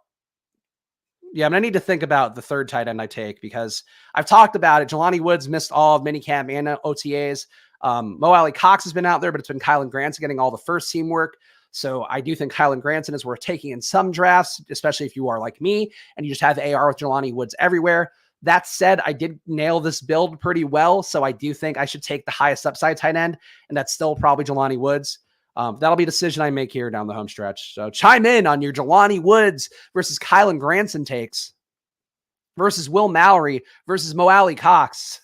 Yeah, I'm going to need to think about the 3rd tight end I take, because I've talked about it. Jelani Woods missed all of minicamp and OTAs. Mo Alley Cox has been out there, but it's been Kylan Granson getting all the first team work. So I do think Kylan Granson is worth taking in some drafts, especially if you are like me and you just have AR with Jelani Woods everywhere. That said, I did nail this build pretty well, so I do think I should take the highest upside tight end, and that's still probably Jelani Woods. That'll be a decision I make here down the home stretch. So chime in on your Jelani Woods versus Kylan Granson takes versus Will Mallory versus Mo Alley Cox.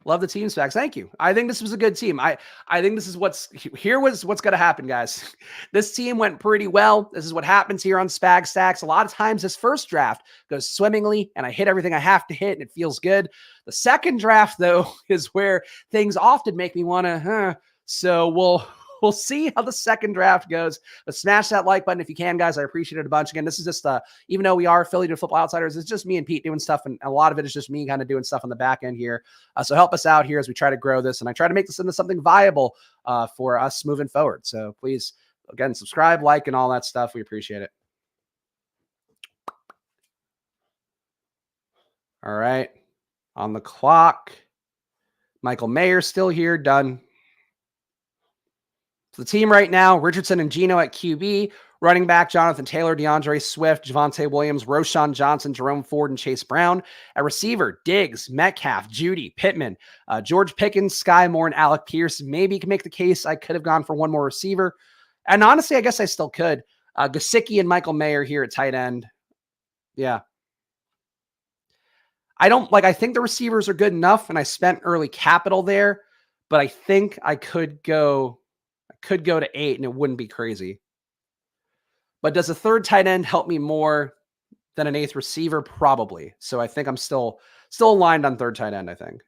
Love the team, Spags. Thank you. I think this was a good team. I think this is what's going to happen, guys. This team went pretty well. This is what happens here on SPAGS STACKS. A lot of times this first draft goes swimmingly and I hit everything I have to hit and it feels good. The second draft, though, is where things often make me want to, So we'll see how the second draft goes. But smash that like button if you can, guys. I appreciate it a bunch. Again, this is just, even though we are affiliated with Football Outsiders, it's just me and Pete doing stuff, and a lot of it is just me kind of doing stuff on the back end here. So help us out here as we try to grow this, and I try to make this into something viable for us moving forward. So please, again, subscribe, like, and all that stuff. We appreciate it. All right. On the clock. Michael Mayer still here. Done. So the team right now, Richardson and Geno at QB, running back Jonathan Taylor, DeAndre Swift, Javonte Williams, Roshan Johnson, Jerome Ford, and Chase Brown. At receiver, Diggs, Metcalf, Judy, Pittman, George Pickens, Sky Moore, and Alec Pierce. Maybe you can make the case I could have gone for one more receiver. And honestly, I guess I still could. Gesicki and Michael Mayer here at tight end. Yeah. I think the receivers are good enough, and I spent early capital there, but I think I could go to 8 and it wouldn't be crazy. But does a 3rd tight end help me more than an 8th receiver? Probably. So I think I'm still aligned on 3rd tight end, I think.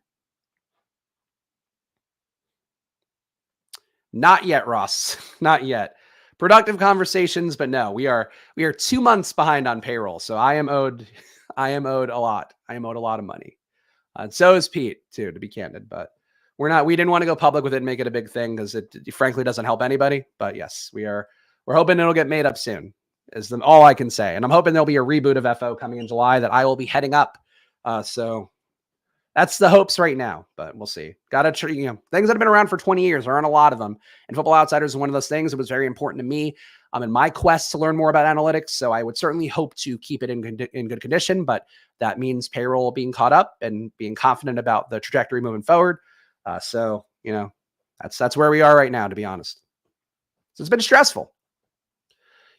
Not yet, Ross. Not yet. Productive conversations, but no, we are 2 months behind on payroll. So I am owed a lot. I am owed a lot of money. And so is Pete too, to be candid, but we didn't want to go public with it and make it a big thing because it frankly doesn't help anybody. But yes, we're hoping it'll get made up soon, is all I can say. And I'm hoping there'll be a reboot of FO coming in July that I will be heading up. So that's the hopes right now, but we'll see. Things that have been around for 20 years, there aren't a lot of them. And Football Outsiders is one of those things that was very important to me in my quest to learn more about analytics. So I would certainly hope to keep it in good condition, but that means payroll being caught up and being confident about the trajectory moving forward. So that's where we are right now, to be honest. So it's been stressful.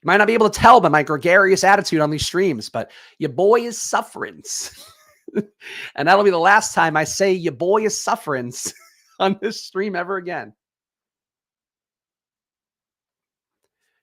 You might not be able to tell by my gregarious attitude on these streams, but your boy is suffering. And that'll be the last time I say your boy is suffering on this stream ever again.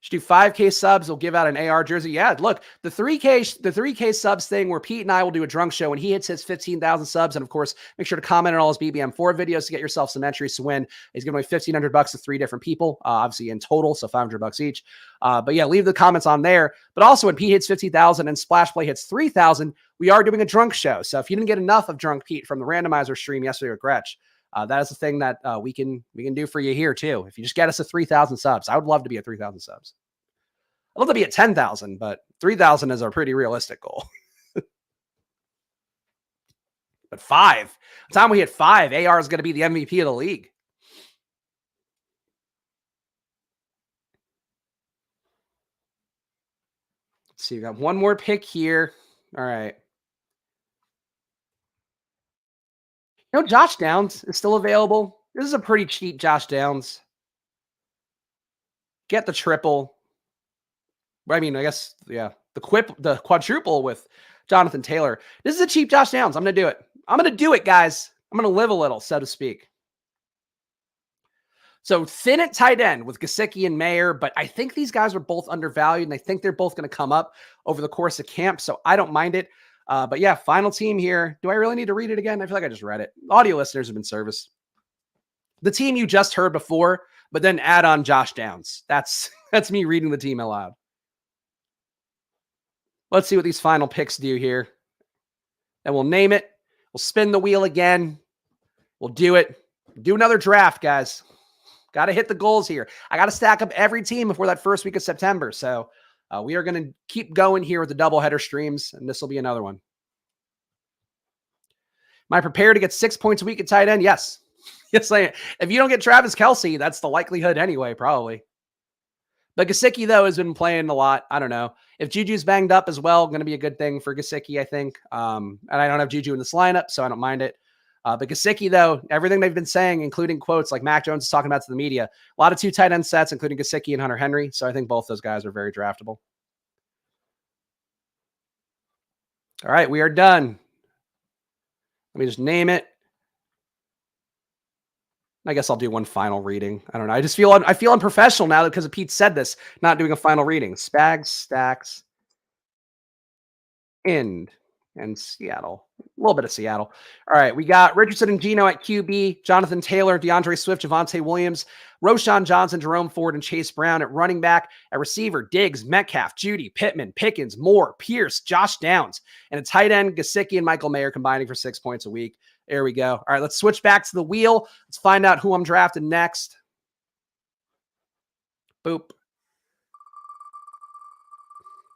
Should do 5K subs. We'll give out an AR jersey. Yeah, look, the 3K subs thing where Pete and I will do a drunk show when he hits his 15,000 subs. And of course, make sure to comment on all his BBM4 videos to get yourself some entries to win. He's giving away $1,500 to 3 different people, obviously in total, so $500 each. But yeah, leave the comments on there. But also when Pete hits 50,000 and Splash Play hits 3,000, we are doing a drunk show. So if you didn't get enough of Drunk Pete from the randomizer stream yesterday with Gretch, that is the thing that we can do for you here too. If you just get us to 3,000 subs, I would love to be at 3,000 subs. I'd love to be at 10,000, but 3,000 is a pretty realistic goal. But 5, the time we hit 5, AR is going to be the MVP of the league. Let's see, we got one more pick here. All right. You know, Josh Downs is still available. This is a pretty cheap Josh Downs. Get the triple. I mean, I guess, yeah, the quadruple with Jonathan Taylor. This is a cheap Josh Downs. I'm going to do it. I'm going to do it, guys. I'm going to live a little, so to speak. So thin at tight end with Gesicki and Mayer, but I think these guys are both undervalued, and I think they're both going to come up over the course of camp, so I don't mind it. But yeah, final team here. Do I really need to read it again? I feel like I just read it. Audio listeners have been serviced. The team you just heard before, but then add on Josh Downs. That's me reading the team aloud. Let's see what these final picks do here. And we'll name it. We'll spin the wheel again. We'll do it. Do another draft, guys. Got to hit the goals here. I got to stack up every team before that first week of September. So we are going to keep going here with the doubleheader streams, and this will be another one. Am I prepared to get 6 points a week at tight end? Yes. Yes, I am. If you don't get Travis Kelce, that's the likelihood anyway, probably. But Gesicki, though, has been playing a lot. I don't know. If Juju's banged up as well, going to be a good thing for Gesicki, I think. And I don't have Juju in this lineup, so I don't mind it. But Gesicki, though, everything they've been saying, including quotes like Mac Jones is talking about to the media, a lot of 2 tight end sets, including Gesicki and Hunter Henry. So I think both those guys are very draftable. All right, we are done. Let me just name it. I guess I'll do one final reading. I don't know. I feel unprofessional now because Pete said this, not doing a final reading. Spags, Stacks, End, and Seattle. A little bit of Seattle. All right. We got Richardson and Geno at QB, Jonathan Taylor, DeAndre Swift, Javonte Williams, Roshan Johnson, Jerome Ford, and Chase Brown at running back. At receiver, Diggs, Metcalf, Judy, Pittman, Pickens, Moore, Pierce, Josh Downs. And a tight end, Gesicki and Michael Mayer combining for 6 points a week. There we go. All right, let's switch back to the wheel. Let's find out who I'm drafting next. Boop.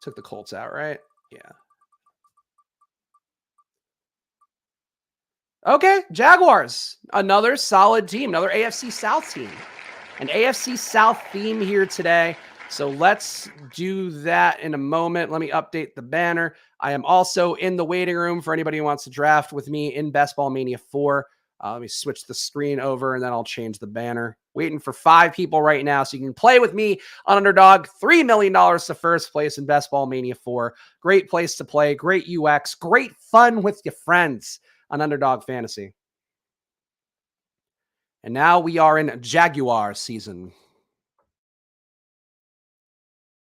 Took the Colts out, right? Yeah. Okay, Jaguars. Another solid team. Another AFC South team. An AFC South theme here today. So let's do that in a moment. Let me update the banner. I am also in the waiting room for anybody who wants to draft with me in Ball Mania 4. Let me switch the screen over and then I'll change the banner. Waiting for 5 people right now so you can play with me on Underdog. $3 million to first place in Ball Mania 4. Great place to play. Great UX. Great fun with your friends on Underdog Fantasy. And now we are in Jaguar season.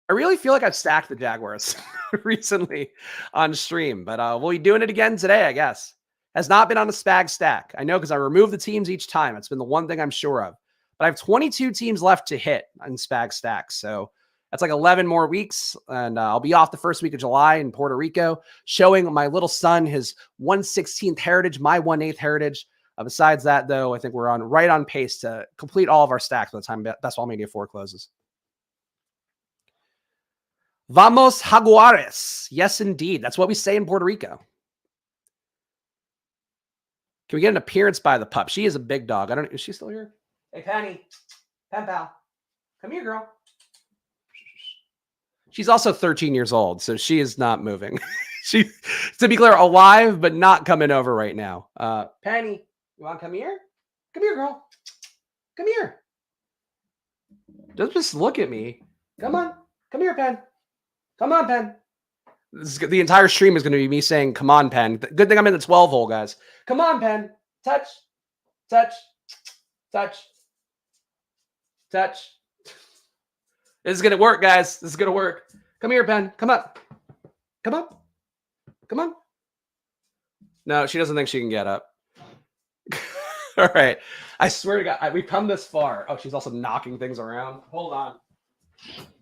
I really feel like I've stacked the Jaguars recently on stream, but we'll be doing it again today, I guess. Has not been on a SPAGS stack. I know because I remove the teams each time. It's been the one thing I'm sure of. But I have 22 teams left to hit on SPAGS stacks. So that's like 11 more weeks. And I'll be off the first week of July in Puerto Rico, showing my little son his 1/16th heritage, my 1/8 heritage. Besides that, though, I think we're right on pace to complete all of our stacks by the time Ball Mania 4 closes. Vamos Jaguares. Yes, indeed. That's what we say in Puerto Rico. Can we get an appearance by the pup? She is a big dog. Is she still here? Hey, Penny. Pen pal. Come here, girl. She's also 13 years old, so she is not moving. She, to be clear, alive, but not coming over right now. Penny, you want to come here? Come here, girl. Come here. Don't just look at me. Come on. Come here, Pen. Come on, Pen. The entire stream is going to be me saying, come on, Pen. Good thing I'm in the 12 hole, guys. Come on, Pen. Touch. Touch. Touch. Touch. This is going to work, guys. This is going to work. Come here, Pen. Come up. Come up. Come on. No, she doesn't think she can get up. All right. I swear to God, we've come this far. Oh, she's also knocking things around. Hold on.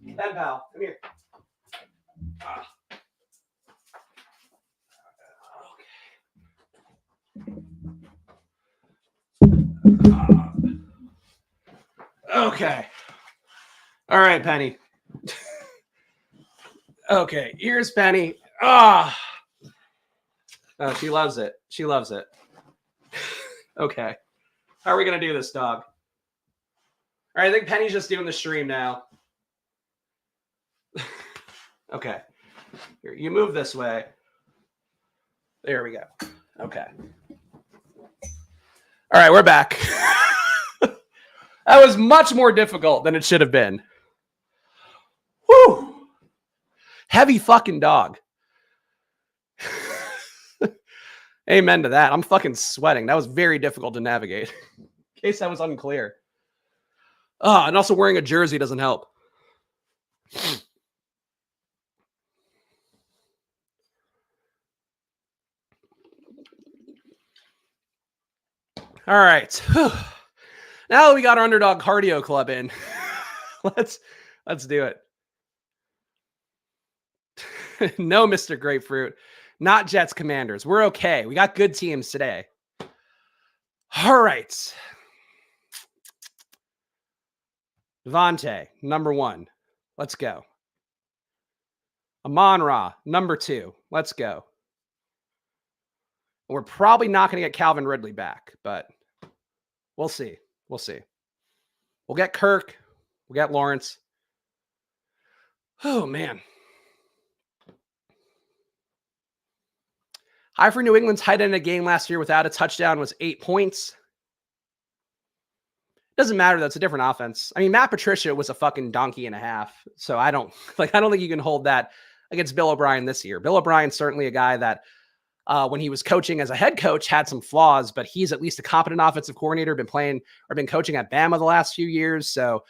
Pen pal, come here. Okay. All right, Penny. Okay, here's Penny. Oh, she loves it. She loves it. Okay. How are we going to do this, dog? All right, I think Penny's just doing the stream now. Okay. Here, you move this way. There we go. Okay. All right, we're back. That was much more difficult than it should have been. Whew. Heavy fucking dog. Amen to that. I'm fucking sweating. That was very difficult to navigate. In case that was unclear. And also wearing a jersey doesn't help. All right. Now that we got our Underdog cardio club in, let's do it. No, Mr. Grapefruit. Not Jets Commanders. We're okay. We got good teams today. All right. Devontae, number 1. Let's go. Amon-Ra, number 2. Let's go. We're probably not going to get Calvin Ridley back, but we'll see. We'll see. We'll get Kirk. We'll get Lawrence. Oh, man. High for New England's tight end in a game last year without a touchdown was 8 points. Doesn't matter. That's a different offense. I mean, Matt Patricia was a fucking donkey and a half. So I don't think you can hold that against Bill O'Brien this year. Bill O'Brien's certainly a guy that when he was coaching as a head coach had some flaws, but he's at least a competent offensive coordinator, been coaching at Bama the last few years. So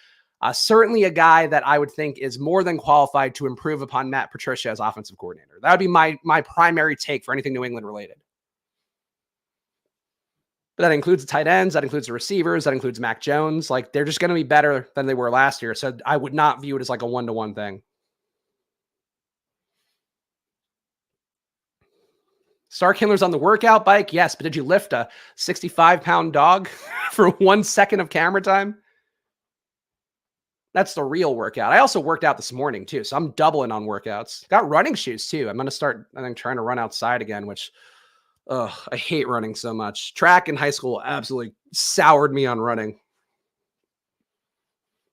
certainly a guy that I would think is more than qualified to improve upon Matt Patricia as offensive coordinator. That would be my primary take for anything New England related. But that includes the tight ends, that includes the receivers, that includes Mac Jones. Like, they're just going to be better than they were last year. So I would not view it as like a one-to-one thing. Stark Kindler's on the workout bike. Yes, but did you lift a 65-pound dog for 1 second of camera time? That's the real workout. I also worked out this morning too, so I'm doubling on workouts. Got running shoes too. I'm going to start, I think, trying to run outside again, which I hate running so much. Track in high school absolutely soured me on running.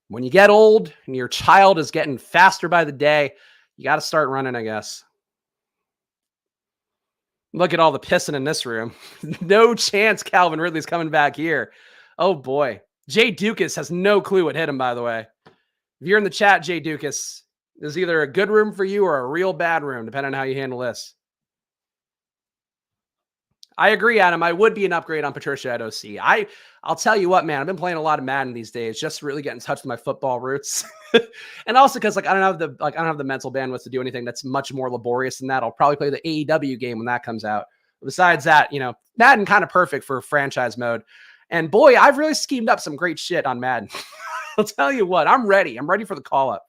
When you get old and your child is getting faster by the day, you got to start running, I guess. Look at all the pissing in this room. No chance Calvin Ridley's coming back here. Oh, boy. Jay Dukas has no clue what hit him, by the way. If you're in the chat, Jay Dukas, this is either a good room for you or a real bad room, depending on how you handle this. I agree, Adam. I would be an upgrade on Patricia at OC. I'll tell you what, man. I've been playing a lot of Madden these days, just to really get in touch with my football roots, and also because I don't have the mental bandwidth to do anything that's much more laborious than that. I'll probably play the AEW game when that comes out. But besides that, Madden kind of perfect for franchise mode. And boy, I've really schemed up some great shit on Madden. I'll tell you what. I'm ready. I'm ready for the call up.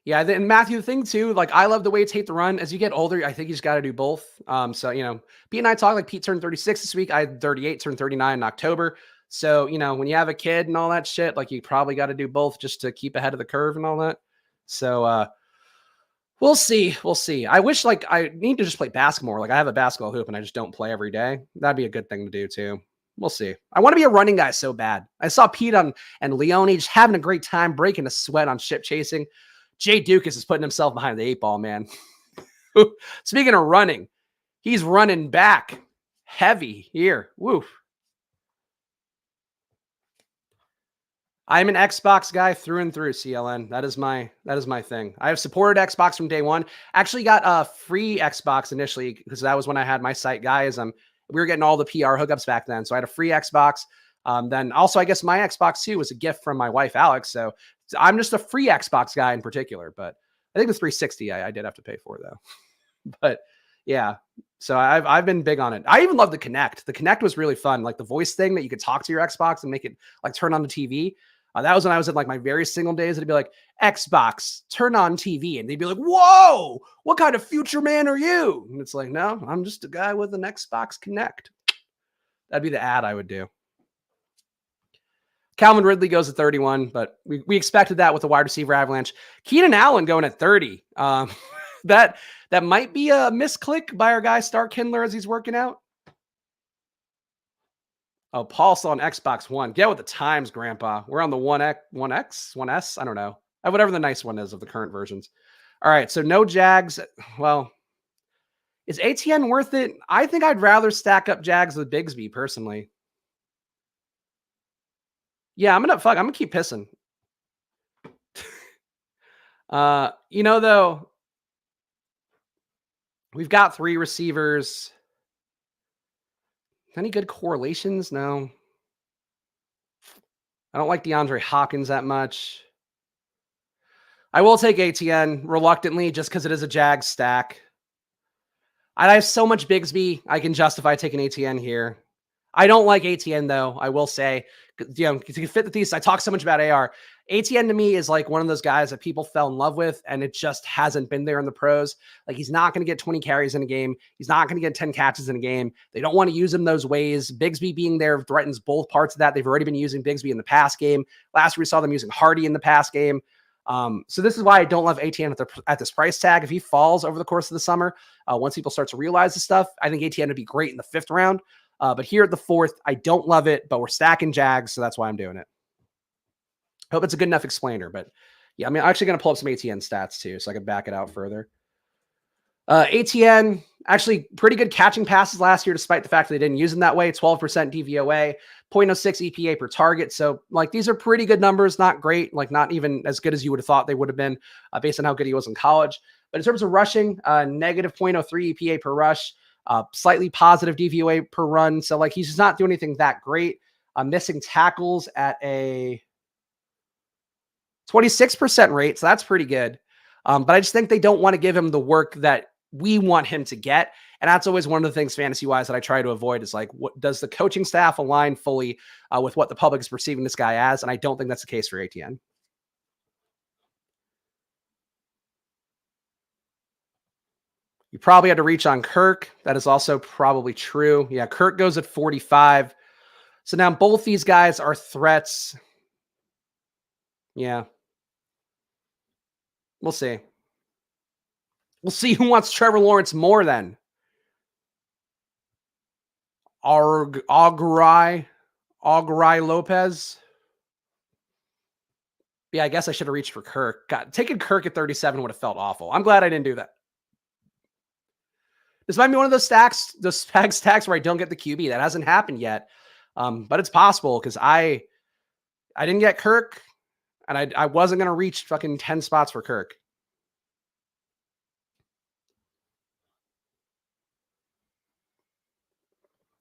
Yeah, and Matthew, the thing too, like, I love the way Tate the run. As you get older, I think you just got to do both. So, Pete and I talk, like, Pete turned 36 this week. I had 38, turned 39 in October. So, when you have a kid and all that shit, like, you probably got to do both just to keep ahead of the curve and all that. So, we'll see. We'll see. I wish, like, I need to just play basketball more. Like, I have a basketball hoop and I just don't play every day. That'd be a good thing to do too. We'll see. I want to be a running guy so bad. I saw Pete and Leone just having a great time, breaking a sweat on ship chasing. Jay Dukas is putting himself behind the 8 ball, man. Speaking of running, he's running back heavy here. Woo. I'm an Xbox guy through and through, CLN. That is my thing. I have supported Xbox from day one. Actually got a free Xbox initially because that was when I had my site, guys. We were getting all the PR hookups back then. So I had a free Xbox. Then also, I guess my Xbox too was a gift from my wife, Alex. So I'm just a free Xbox guy in particular. But I think the 360 I did have to pay for though. But yeah, so I've been big on it. I even love the Kinect. The Kinect was really fun, like the voice thing that you could talk to your Xbox and make it like turn on the TV. That was when I was in like my very single days. It'd be like, Xbox, turn on TV. And they'd be like, whoa, what kind of future man are you? And it's like, no, I'm just a guy with an Xbox Kinect. That'd be the ad I would do. Calvin Ridley goes at 31, but we expected that with the wide receiver avalanche. Keenan Allen going at 30. That might be a misclick by our guy Star Kindler as he's working out. Oh, Paul still on Xbox One. Get with the times, Grandpa. We're on the 1X, 1S. I don't know. Whatever the nice one is of the current versions. All right, so no Jags. Well, is ATN worth it? I think I'd rather stack up Jags with Bigsby personally. Yeah, I'm gonna keep pissing. Though, we've got 3 receivers. Any good correlations? No. I don't like DeAndre Hopkins that much. I will take ATN reluctantly just because it is a Jag stack. I have so much Bigsby, I can justify taking ATN here. I don't like ATN though, I will say. To fit the thesis, I talk so much about AR. ATN to me is like one of those guys that people fell in love with, and it just hasn't been there in the pros. Like he's not going to get 20 carries in a game. He's not going to get 10 catches in a game. They don't want to use him those ways. Bigsby being there threatens both parts of that. They've already been using Bigsby in the pass game. Last year we saw them using Hardy in the pass game. So this is why I don't love ATN at this price tag. If he falls over the course of the summer, once people start to realize the stuff, I think ATN would be great in the 5th round. But here at the 4th, I don't love it, but we're stacking Jags, so that's why I'm doing it. Hope it's a good enough explainer, but yeah, I'm actually going to pull up some ATN stats too, so I can back it out further. ATN, actually pretty good catching passes last year, despite the fact that they didn't use them that way. 12% DVOA, 0.06 EPA per target. So like these are pretty good numbers, not great, like not even as good as you would have thought they would have been based on how good he was in college. But in terms of rushing, negative 0.03 EPA per rush, slightly positive DVOA per run. So like he's just not doing anything that great. Missing tackles at a 26% rate. So that's pretty good. But I just think they don't want to give him the work that we want him to get. And that's always one of the things fantasy-wise that I try to avoid is like, what does the coaching staff align fully with what the public is perceiving this guy as? And I don't think that's the case for ATN. You probably had to reach on Kirk. That is also probably true. Yeah, Kirk goes at 45. So now both these guys are threats. Yeah. We'll see. We'll see who wants Trevor Lawrence more then. Augurai Lopez. Yeah, I guess I should have reached for Kirk. God, taking Kirk at 37 would have felt awful. I'm glad I didn't do that. This might be one of those stacks, those SPAGS stacks where I don't get the QB. That hasn't happened yet. But it's possible because I didn't get Kirk, and I wasn't going to reach fucking 10 spots for Kirk.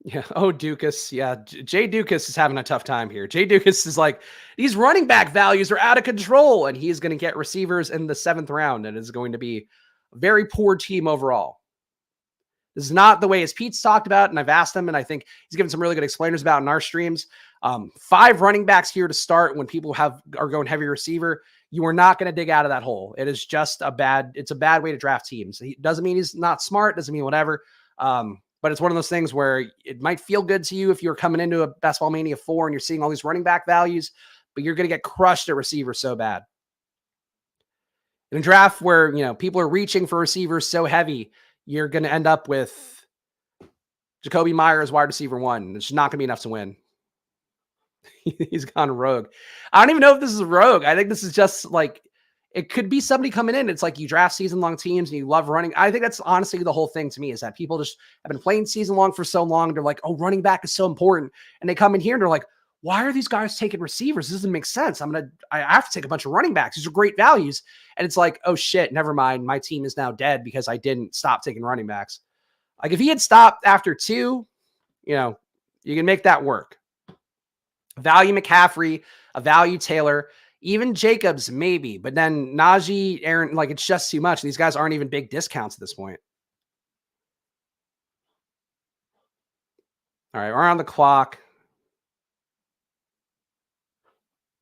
Yeah. Oh, Dukas. Yeah. Jay Dukas is having a tough time here. Jay Dukas is like, these running back values are out of control, and he's going to get receivers in the 7th round, and it's going to be a very poor team overall. This is not the way as Pete's talked about, and I've asked him, and I think he's given some really good explainers about in our streams. 5 running backs here to start when people are going heavy receiver. You are not going to dig out of that hole. It is just it's a bad way to draft teams. It doesn't mean he's not smart, doesn't mean whatever. But it's one of those things where it might feel good to you if you're coming into a Ball Mania 4 and you're seeing all these running back values, but you're going to get crushed at receiver so bad. In a draft where, people are reaching for receivers so heavy, you're going to end up with Jacoby Myers, wide receiver 1. It's not going to be enough to win. He's gone rogue. I don't even know if this is rogue. I think this is just like, it could be somebody coming in. It's like you draft season-long teams and you love running. I think that's honestly the whole thing to me is that people just have been playing season-long for so long. They're like, oh, running back is so important. And they come in here and they're like, why are these guys taking receivers? This doesn't make sense. I have to take a bunch of running backs. These are great values. And it's like, oh shit, never mind. My team is now dead because I didn't stop taking running backs. Like if he had stopped after 2, you know, you can make that work. Value McCaffrey, a value Taylor, even Jacobs, maybe, but then Najee, Aaron, like it's just too much. These guys aren't even big discounts at this point. All right, we're on the clock.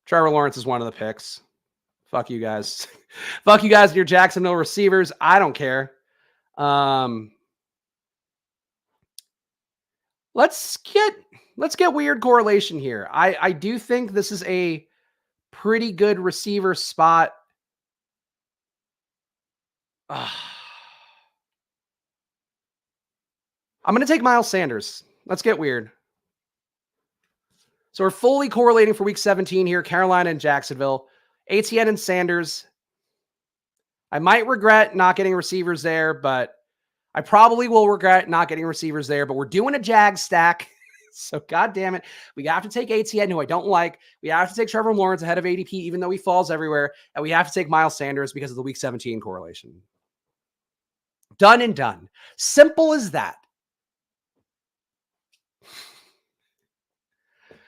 Trevor Lawrence is one of the picks. Fuck you guys. Fuck you guys and your Jacksonville receivers. I don't care. Let's get weird correlation here. I do think this is a pretty good receiver spot. I'm going to take Miles Sanders. Let's get weird. So we're fully correlating for week 17 here, Carolina and Jacksonville. ATN and Sanders. I might regret not getting receivers there, but I probably will regret not getting receivers there, but we're doing a Jags stack. So God damn it. We have to take ATN, who I don't like. We have to take Trevor Lawrence ahead of ADP, even though he falls everywhere. And we have to take Miles Sanders because of the week 17 correlation. Done and done. Simple as that.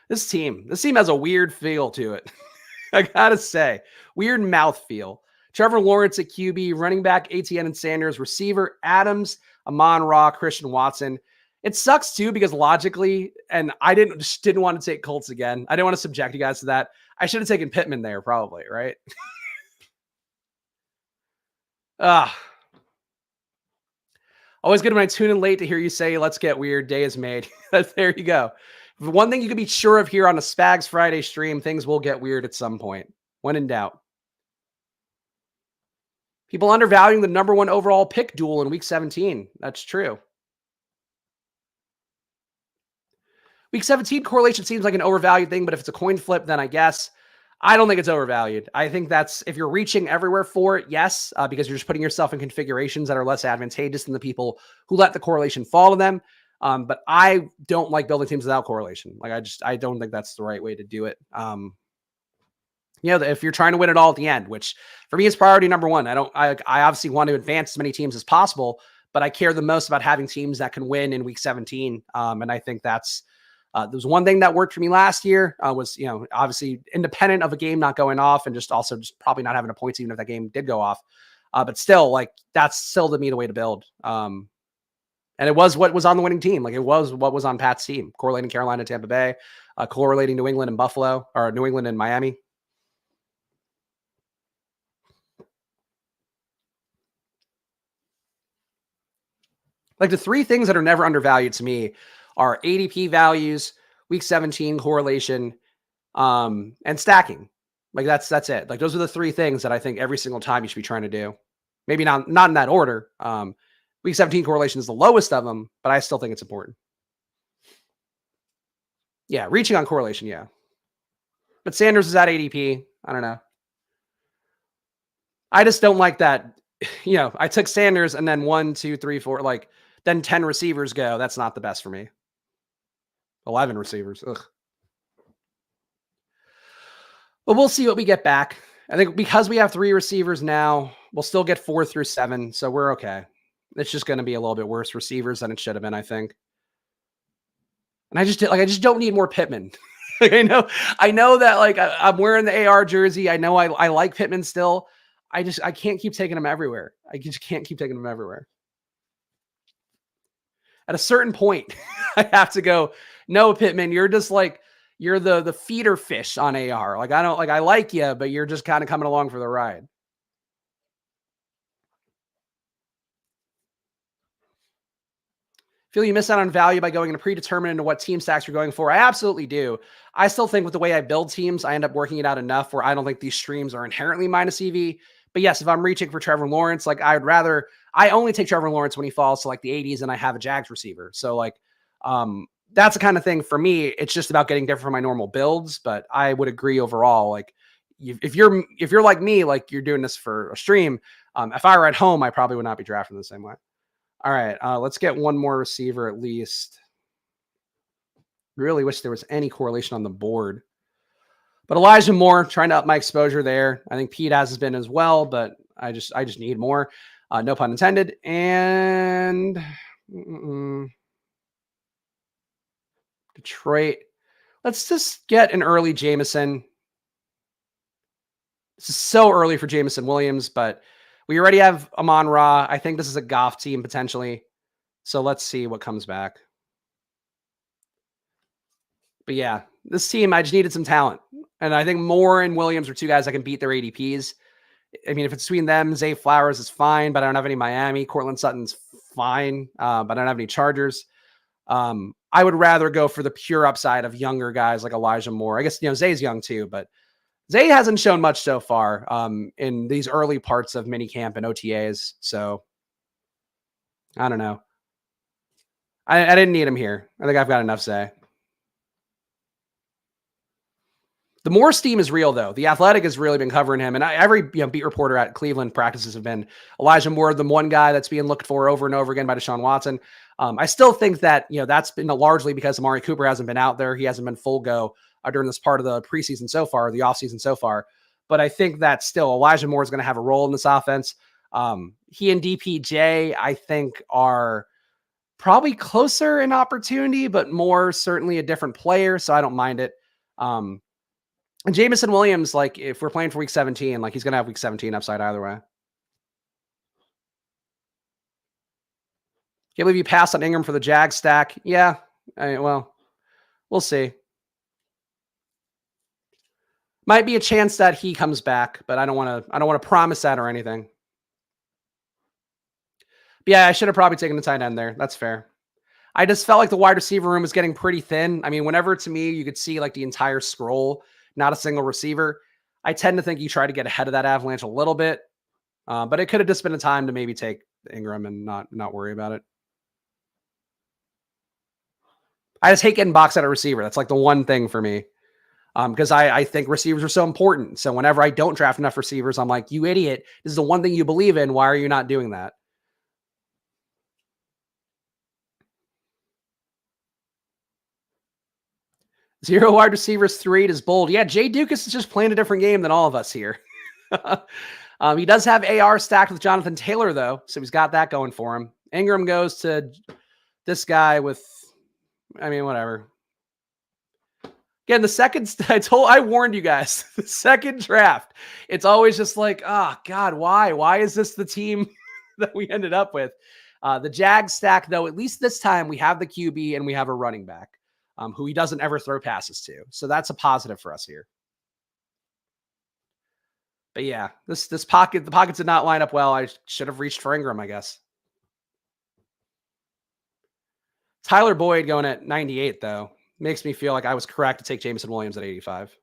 This team has a weird feel to it. I gotta say, weird mouth feel. Trevor Lawrence at QB, running back ATN and Sanders, receiver Adams, Amon-Ra, Christian Watson. It sucks too because logically, and I didn't want to take Colts again. I didn't want to subject you guys to that. I should have taken Pittman there probably, right? Always good when I tune in late to hear you say, let's get weird. Day is made. There you go. One thing you can be sure of here on a Spags Friday stream, things will get weird at some point. When in doubt. People undervaluing the number 1 overall pick duel in week 17. That's true. Week 17 correlation seems like an overvalued thing, but if it's a coin flip, then I guess. I don't think it's overvalued. I think that's, if you're reaching everywhere for it, yes, because you're just putting yourself in configurations that are less advantageous than the people who let the correlation fall to them. But I don't like building teams without correlation. Like I don't think that's the right way to do it. If you're trying to win it all at the end, which for me is priority number 1. I obviously want to advance as many teams as possible, but I care the most about having teams that can win in week 17. And I think that's, there's one thing that worked for me last year was, obviously independent of a game not going off and just probably not having a points, even if that game did go off. But still, like, that's still to me the way to build. And it was what was on the winning team. Like it was what was on Pat's team, correlating Carolina, Tampa Bay, correlating New England and Buffalo, or New England and Miami. Like the 3 things that are never undervalued to me are ADP values, week 17 correlation, and stacking. Like that's it. Like those are the 3 things that I think every single time you should be trying to do. Maybe not in that order. Week 17 correlation is the lowest of them, but I still think it's important. Yeah, reaching on correlation, yeah. But Sanders is at ADP. I don't know. I just don't like that. I took Sanders and then 1, 2, 3, 4, like then 10 receivers go. That's not the best for me. 11 receivers. Ugh. But we'll see what we get back. I think because we have 3 receivers now, we'll still get 4 through 7. So we're okay. It's just going to be a little bit worse receivers than it should have been, I think. And I just don't need more Pittman. I know that like I'm wearing the AR jersey. I know I like Pittman still. I can't keep taking him everywhere. I just can't keep taking him everywhere. At a certain point, I have to go, no, Pittman, you're just like, you're the feeder fish on AR. Like, I like you, but you're just kind of coming along for the ride. Feel you miss out on value by going into predetermined into what team stacks you're going for? I absolutely do. I still think with the way I build teams, I end up working it out enough where I don't think these streams are inherently minus EV. But yes, if I'm reaching for Trevor Lawrence, like I only take Trevor Lawrence when he falls to like the 80s and I have a Jags receiver. So like, that's the kind of thing for me. It's just about getting different from my normal builds. But I would agree overall, like if you're like me, like you're doing this for a stream, if I were at home, I probably would not be drafting the same way. All right, let's get one more receiver at least. Really wish there was any correlation on the board. But Elijah Moore, trying to up my exposure there. I think Pete has been as well, but I just need more. No pun intended. And Detroit. Let's just get an early Jameson. This is so early for Jameson Williams, but we already have Amon-Ra. I think this is a Goff team potentially. So let's see what comes back. But yeah, this team, I just needed some talent. And I think Moore and Williams are two guys that can beat their ADPs. I mean, if it's between them, Zay Flowers is fine, but I don't have any Miami. Cortland Sutton's fine, but I don't have any Chargers. I would rather go for the pure upside of younger guys like Elijah Moore. I guess, Zay's young too, but Zay hasn't shown much so far in these early parts of minicamp and OTAs. So I don't know. I didn't need him here. I think I've got enough Zay. The Moore steam is real, though. The Athletic has really been covering him, and every beat reporter at Cleveland practices have been Elijah Moore, the one guy that's being looked for over and over again by Deshaun Watson. I still think that that's been largely because Amari Cooper hasn't been out there. He hasn't been full go during this part of the preseason so far, the offseason so far. But I think that still Elijah Moore is going to have a role in this offense. He and DPJ, I think, are probably closer in opportunity, but Moore certainly a different player, so I don't mind it. And Jameson Williams, like, if we're playing for week 17, like, he's going to have week 17 upside either way. Can't believe you passed on Ingram for the Jag stack. Yeah. Well, we'll see. Might be a chance that he comes back, but I don't want to promise that or anything. But yeah, I should have probably taken the tight end there. That's fair. I just felt like the wide receiver room was getting pretty thin. I mean, whenever to me, you could see like the entire scroll, not a single receiver. I tend to think you try to get ahead of that avalanche a little bit, but it could have just been a time to maybe take Ingram and not worry about it. I just hate getting boxed out a receiver. That's like the one thing for me, because I think receivers are so important. So whenever I don't draft enough receivers, I'm like, you idiot. This is the one thing you believe in. Why are you not doing that? Zero wide receivers, 3 is bold. Yeah, Jay Dukas is just playing a different game than all of us here. He does have AR stacked with Jonathan Taylor, though, so he's got that going for him. Ingram goes to this guy with, I mean, whatever. Again, the second, I warned you guys, the second draft, it's always just like, oh, God, why? Why is this the team that we ended up with? The Jag stack, though, at least this time we have the QB and we have a running back. Who he doesn't ever throw passes to. So that's a positive for us here. But yeah, the pockets did not line up well. I should have reached for Ingram, I guess. Tyler Boyd going at 98, though, makes me feel like I was correct to take Jameson Williams at 85.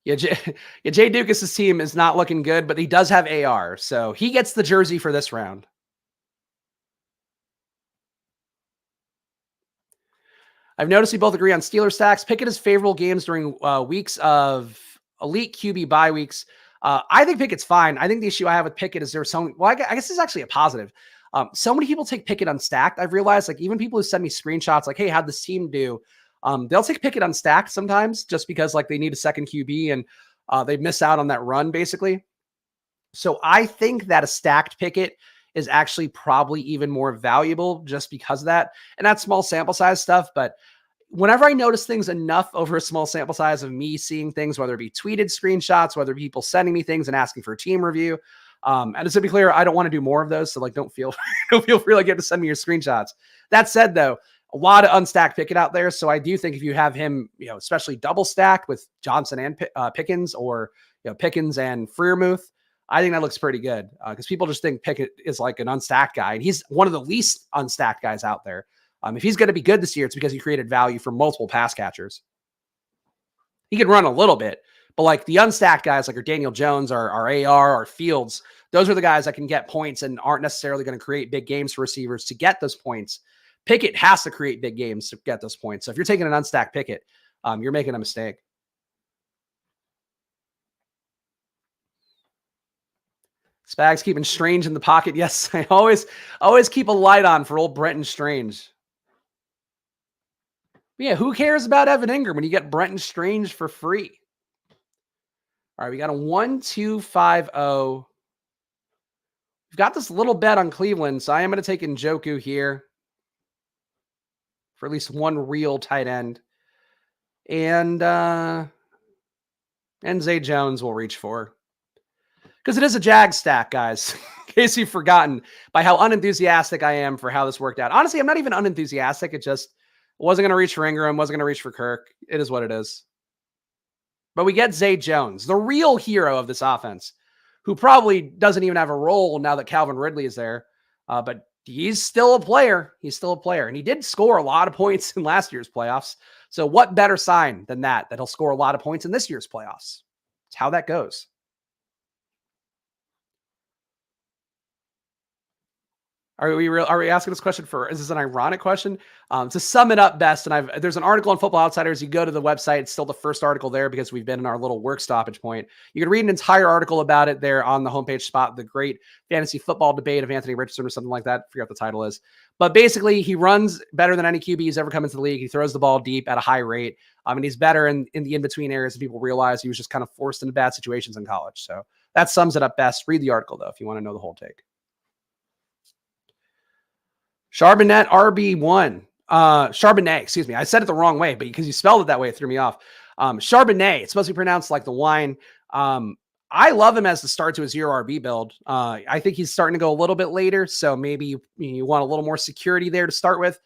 Yeah, Jay Dukas' team is not looking good, but he does have AR, so he gets the jersey for this round. I've noticed we both agree on Steelers stacks. Pickett is favorable games during weeks of elite QB bye weeks. I think Pickett's fine. I think the issue I have with Pickett is there's so, well, I guess it's actually a positive. So many people take Pickett unstacked. I've realized, like, even people who send me screenshots like, hey, how'd this team do? They'll take Pickett unstacked sometimes just because, like, they need a second QB and they miss out on that run, basically. So I think that a stacked Pickett is actually probably even more valuable just because of that. And that's small sample size stuff. But whenever I notice things enough over a small sample size of me seeing things, whether it be tweeted screenshots, whether people sending me things and asking for a team review, and to be clear, I don't want to do more of those. So, like, don't feel free like you have to send me your screenshots. That said, though, a lot of unstacked Pickett out there. So I do think if you have him, especially double stacked with Johnson and Pickens, or Pickens and Freiermuth, I think that looks pretty good because people just think Pickett is like an unstacked guy, and he's one of the least unstacked guys out there. If he's going to be good this year, it's because he created value for multiple pass catchers. He can run a little bit, but like the unstacked guys like our Daniel Jones, our AR, our Fields, those are the guys that can get points and aren't necessarily going to create big games for receivers to get those points. Pickett has to create big games to get those points. So if you're taking an unstacked Pickett, you're making a mistake. Spags keeping Strange in the pocket. Yes, I always keep a light on for old Brenton Strange. But yeah, who cares about Evan Ingram when you get Brenton Strange for free? All right, we got a 1-2-5-0. We've got this little bet on Cleveland, so I am going to take Njoku here for at least one real tight end. And Zay Jones will reach for. Because it is a Jag stack, guys. In case you've forgotten by how unenthusiastic I am for how this worked out. Honestly, I'm not even unenthusiastic. It just wasn't going to reach for Ingram, wasn't going to reach for Kirk. It is what it is. But we get Zay Jones, the real hero of this offense, who probably doesn't even have a role now that Calvin Ridley is there. But he's still a player. He's still a player. And he did score a lot of points in last year's playoffs. So what better sign than that he'll score a lot of points in this year's playoffs? It's how that goes. Are we asking this question is this an ironic question? To sum it up best, and there's an article on Football Outsiders. You go to the website, it's still the first article there because we've been in our little work stoppage point. You can read an entire article about it there on the homepage spot, the great fantasy football debate of Anthony Richardson or something like that. I forget what the title is. But basically, he runs better than any QB who's ever come into the league. He throws the ball deep at a high rate. And he's better in the in-between areas and people realize he was just kind of forced into bad situations in college. So that sums it up best. Read the article, though, if you want to know the whole take. Charbonnet RB1. Charbonnet, excuse me. I said it the wrong way, but because you spelled it that way, it threw me off. Charbonnet. It's supposed to be pronounced like the wine. I love him as the start to a 0 RB build. I think he's starting to go a little bit later, so maybe you want a little more security there to start with.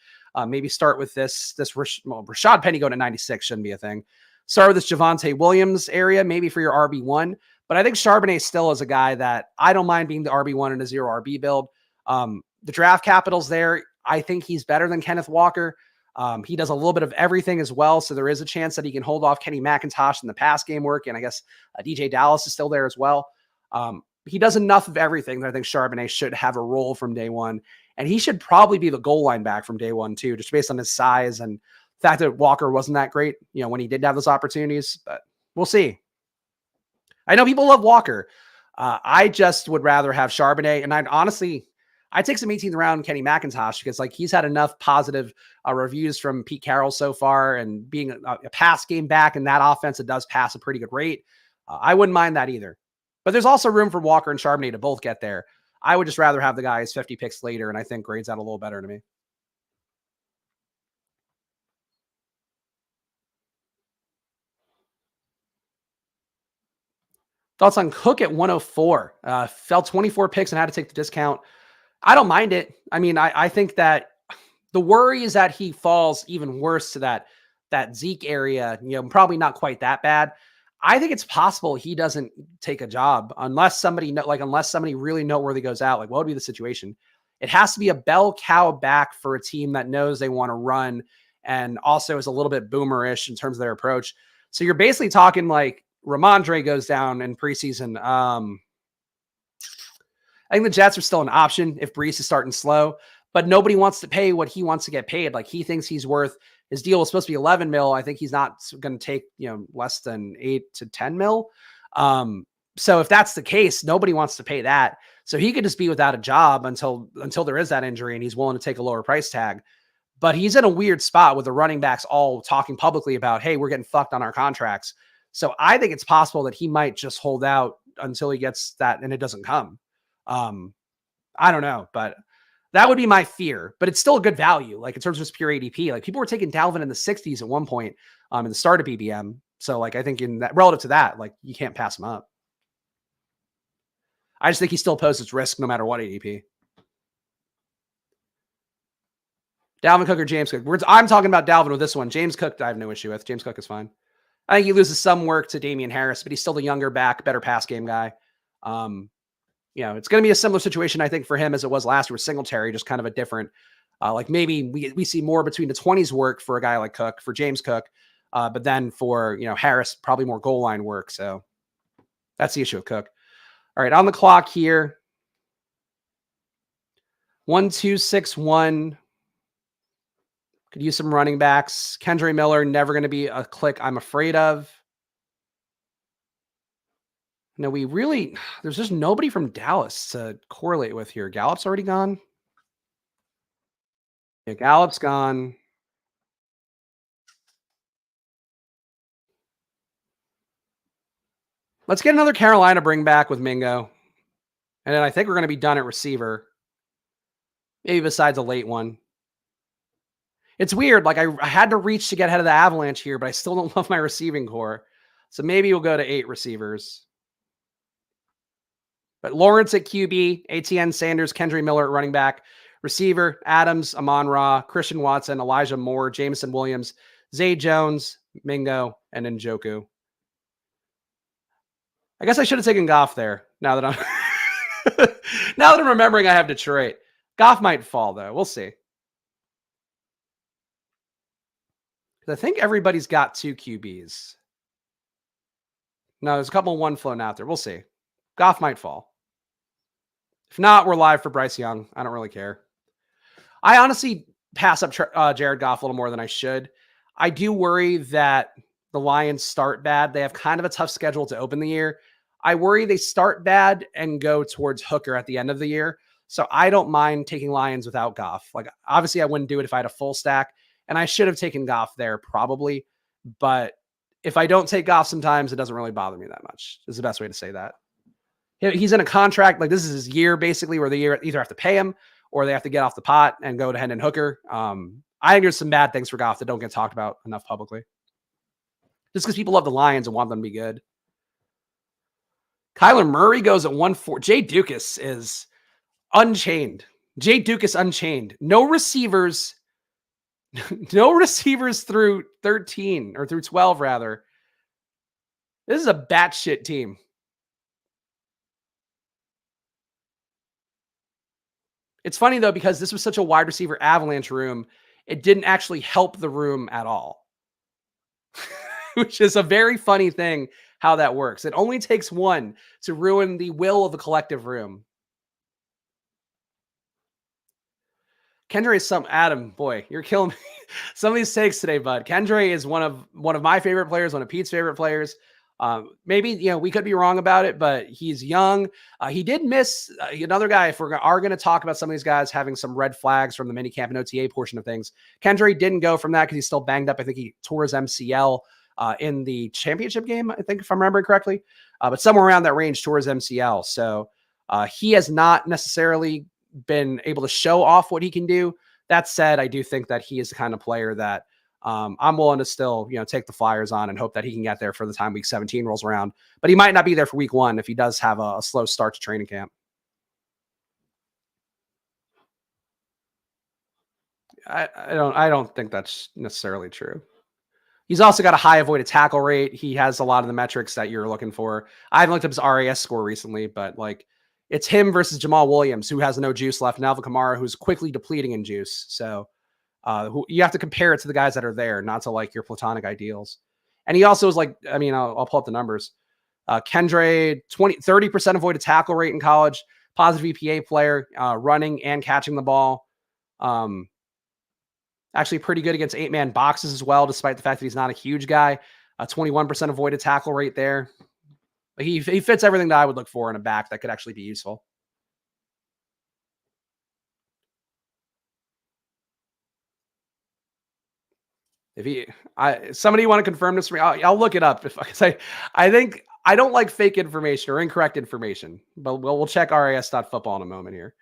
Maybe start with this Rashad Penny going to 96 shouldn't be a thing. Start with this Javonte Williams area, maybe for your RB1. But I think Charbonnet still is a guy that I don't mind being the RB1 in a 0 RB build. The draft capital's there. I think he's better than Kenneth Walker. He does a little bit of everything as well. So there is a chance that he can hold off Kenny McIntosh in the pass game work. And I guess DJ Dallas is still there as well. He does enough of everything that I think Charbonnet should have a role from day one. And he should probably be the goal line back from day one too, just based on his size and the fact that Walker wasn't that great, when he did have those opportunities, but we'll see. I know people love Walker. I just would rather have Charbonnet. And I'd take some 18th round Kenny McIntosh because he's had enough positive reviews from Pete Carroll so far, and being a pass game back in that offense that does pass a pretty good rate. I wouldn't mind that either. But there's also room for Walker and Charbonnet to both get there. I would just rather have the guys 50 picks later, and I think grades out a little better to me. Thoughts on Cook at 104? Fell 24 picks and had to take the discount. I don't mind it. I think that the worry is that he falls even worse to that Zeke area, probably not quite that bad. I think it's possible he doesn't take a job unless somebody really noteworthy goes out. What would be the situation? It has to be a bell cow back for a team that knows they want to run and also is a little bit boomerish in terms of their approach. So you're basically talking Ramondre goes down in preseason. I think the Jets are still an option if Brees is starting slow, but nobody wants to pay what he wants to get paid. He thinks he's worth, his deal was supposed to be 11 mil. I think he's not going to take, less than 8 to 10 mil. So if that's the case, nobody wants to pay that. So he could just be without a job until there is that injury and he's willing to take a lower price tag. But he's in a weird spot with the running backs all talking publicly about, hey, we're getting fucked on our contracts. So I think it's possible that he might just hold out until he gets that and it doesn't come. I don't know, but that would be my fear, but it's still a good value. In terms of just pure ADP, people were taking Dalvin in the 60s at one point, in the start of BBM. So I think in that relative to that, you can't pass him up. I just think he still poses risk no matter what ADP. Dalvin Cook or James Cook. I'm talking about Dalvin with this one. James Cook, I have no issue with. James Cook is fine. I think he loses some work to Damian Harris, but he's still the younger back, better pass game guy. It's going to be a similar situation, I think, for him as it was last year with Singletary, just kind of a different, maybe we see more between the 20s work for a guy like Cook, for James Cook, but then for, Harris, probably more goal line work. So that's the issue with Cook. All right, on the clock here. 1-2-6-1. Could use some running backs. Kendre Miller, never going to be a click I'm afraid of. No, there's just nobody from Dallas to correlate with here. Gallup's already gone. Yeah, Gallup's gone. Let's get another Carolina bring back with Mingo. And then I think we're going to be done at receiver. Maybe besides a late one. It's weird. Like I had to reach to get ahead of the Avalanche here, but I still don't love my receiving core. So maybe we'll go to 8 receivers. But Lawrence at QB, ATN, Sanders, Kendry Miller at running back, receiver, Adams, Amon-Ra, Christian Watson, Elijah Moore, Jameson Williams, Zay Jones, Mingo, and Njoku. I guess I should have taken Goff there. Now that I'm remembering I have Detroit. Goff might fall though. We'll see. I think everybody's got 2 QBs. No, there's a couple one floating out there. We'll see. Goff might fall. If not, we're live for Bryce Young. I don't really care. I honestly pass up Jared Goff a little more than I should. I do worry that the Lions start bad. They have kind of a tough schedule to open the year. I worry they start bad and go towards Hooker at the end of the year. So I don't mind taking Lions without Goff. Like, obviously, I wouldn't do it if I had a full stack, and I should have taken Goff there probably. But if I don't take Goff sometimes, it doesn't really bother me that much, is the best way to say that. He's in a contract. Like, this is his year, basically, where they either have to pay him or they have to get off the pot and go to Hendon Hooker. I think there's some bad things for Goff that don't get talked about enough publicly. Just because people love the Lions and want them to be good. Kyler Murray goes at 1-4. Jay Dukas is unchained. Jay Dukas unchained. No receivers. No receivers through 13 or through 12, rather. This is a batshit team. It's funny, though, because this was such a wide receiver avalanche room, it didn't actually help the room at all. Which is a very funny thing how that works. It only takes one to ruin the will of the collective room. Kendra is Adam, boy, you're killing me. Some of these takes today, bud. Kendra is one of my favorite players, one of Pete's favorite players. Maybe, we could be wrong about it, but he's young. He did miss another guy. If we are going to talk about some of these guys having some red flags from the minicamp and OTA portion of things, Kendra didn't go from that because he's still banged up. I think he tore his MCL in the championship game, I think, if I'm remembering correctly, but somewhere around that range tore his MCL. So he has not necessarily been able to show off what he can do. That said, I do think that he is the kind of player that I'm willing to still, take the Flyers on and hope that he can get there for the time week 17 rolls around. But he might not be there for week 1 if he does have a slow start to training camp. I don't think that's necessarily true. He's also got a high avoided tackle rate. He has a lot of the metrics that you're looking for. I haven't looked up his RAS score recently, but it's him versus Jamal Williams, who has no juice left, and Alvin Kamara, who's quickly depleting in juice. So you have to compare it to the guys that are there, not to your platonic ideals. And he also is I'll pull up the numbers. Kendra, 30% avoided tackle rate in college, positive EPA player, running and catching the ball. Actually pretty good against 8-man boxes as well, despite the fact that he's not a huge guy. 21% avoided tackle rate there. He fits everything that I would look for in a back that could actually be useful. Somebody want to confirm this for me? I'll look it up because I think I don't like fake information or incorrect information, but we'll check RAS.football in a moment here.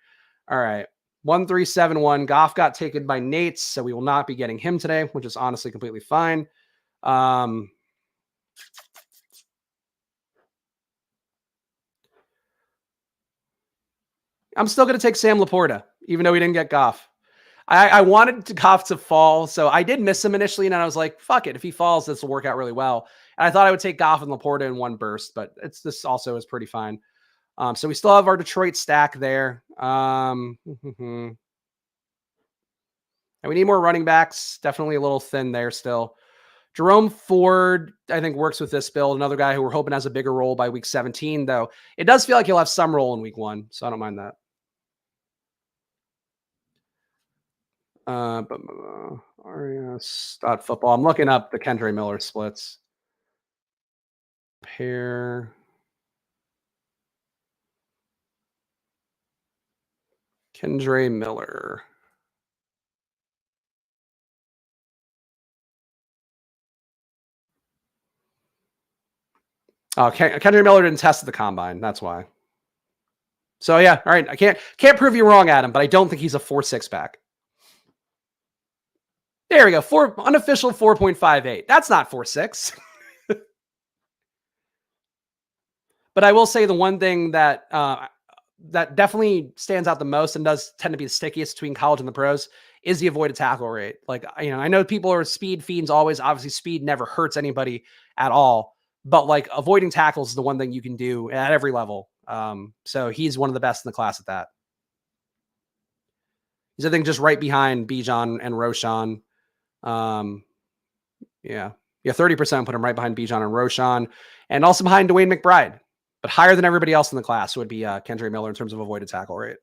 All right. 1371. Goff got taken by Nate's, so we will not be getting him today, which is honestly completely fine. I'm still going to take Sam Laporta, even though we didn't get Goff. I wanted Goff to fall, so I did miss him initially, and I was like, fuck it. If he falls, this will work out really well. And I thought I would take Goff and Laporta in one burst, but this also is pretty fine. So we still have our Detroit stack there. And we need more running backs. Definitely a little thin there still. Jerome Ford, I think, works with this build. Another guy who we're hoping has a bigger role by week 17, though. It does feel like he'll have some role in week 1, so I don't mind that. RAS.football. I'm looking up the Kendra Miller splits. Pair. Kendra Miller. Oh, Kendrick Miller didn't test at the combine. That's why. So yeah, all right. I can't prove you wrong, Adam, but I don't think he's a 4.6 back. There we go. Unofficial 4.58. That's not 4.6. But I will say the one thing that that definitely stands out the most and does tend to be the stickiest between college and the pros is the avoided tackle rate. Like, I know people are speed fiends always. Obviously, speed never hurts anybody at all. But like avoiding tackles is the one thing you can do at every level. So he's one of the best in the class at that. He's, I think, just right behind Bijan and Roshan. Yeah, 30% put him right behind Bijan and Roshan, and also behind Dwayne McBride, but higher than everybody else in the class would be Kendrick Miller in terms of avoided tackle rate.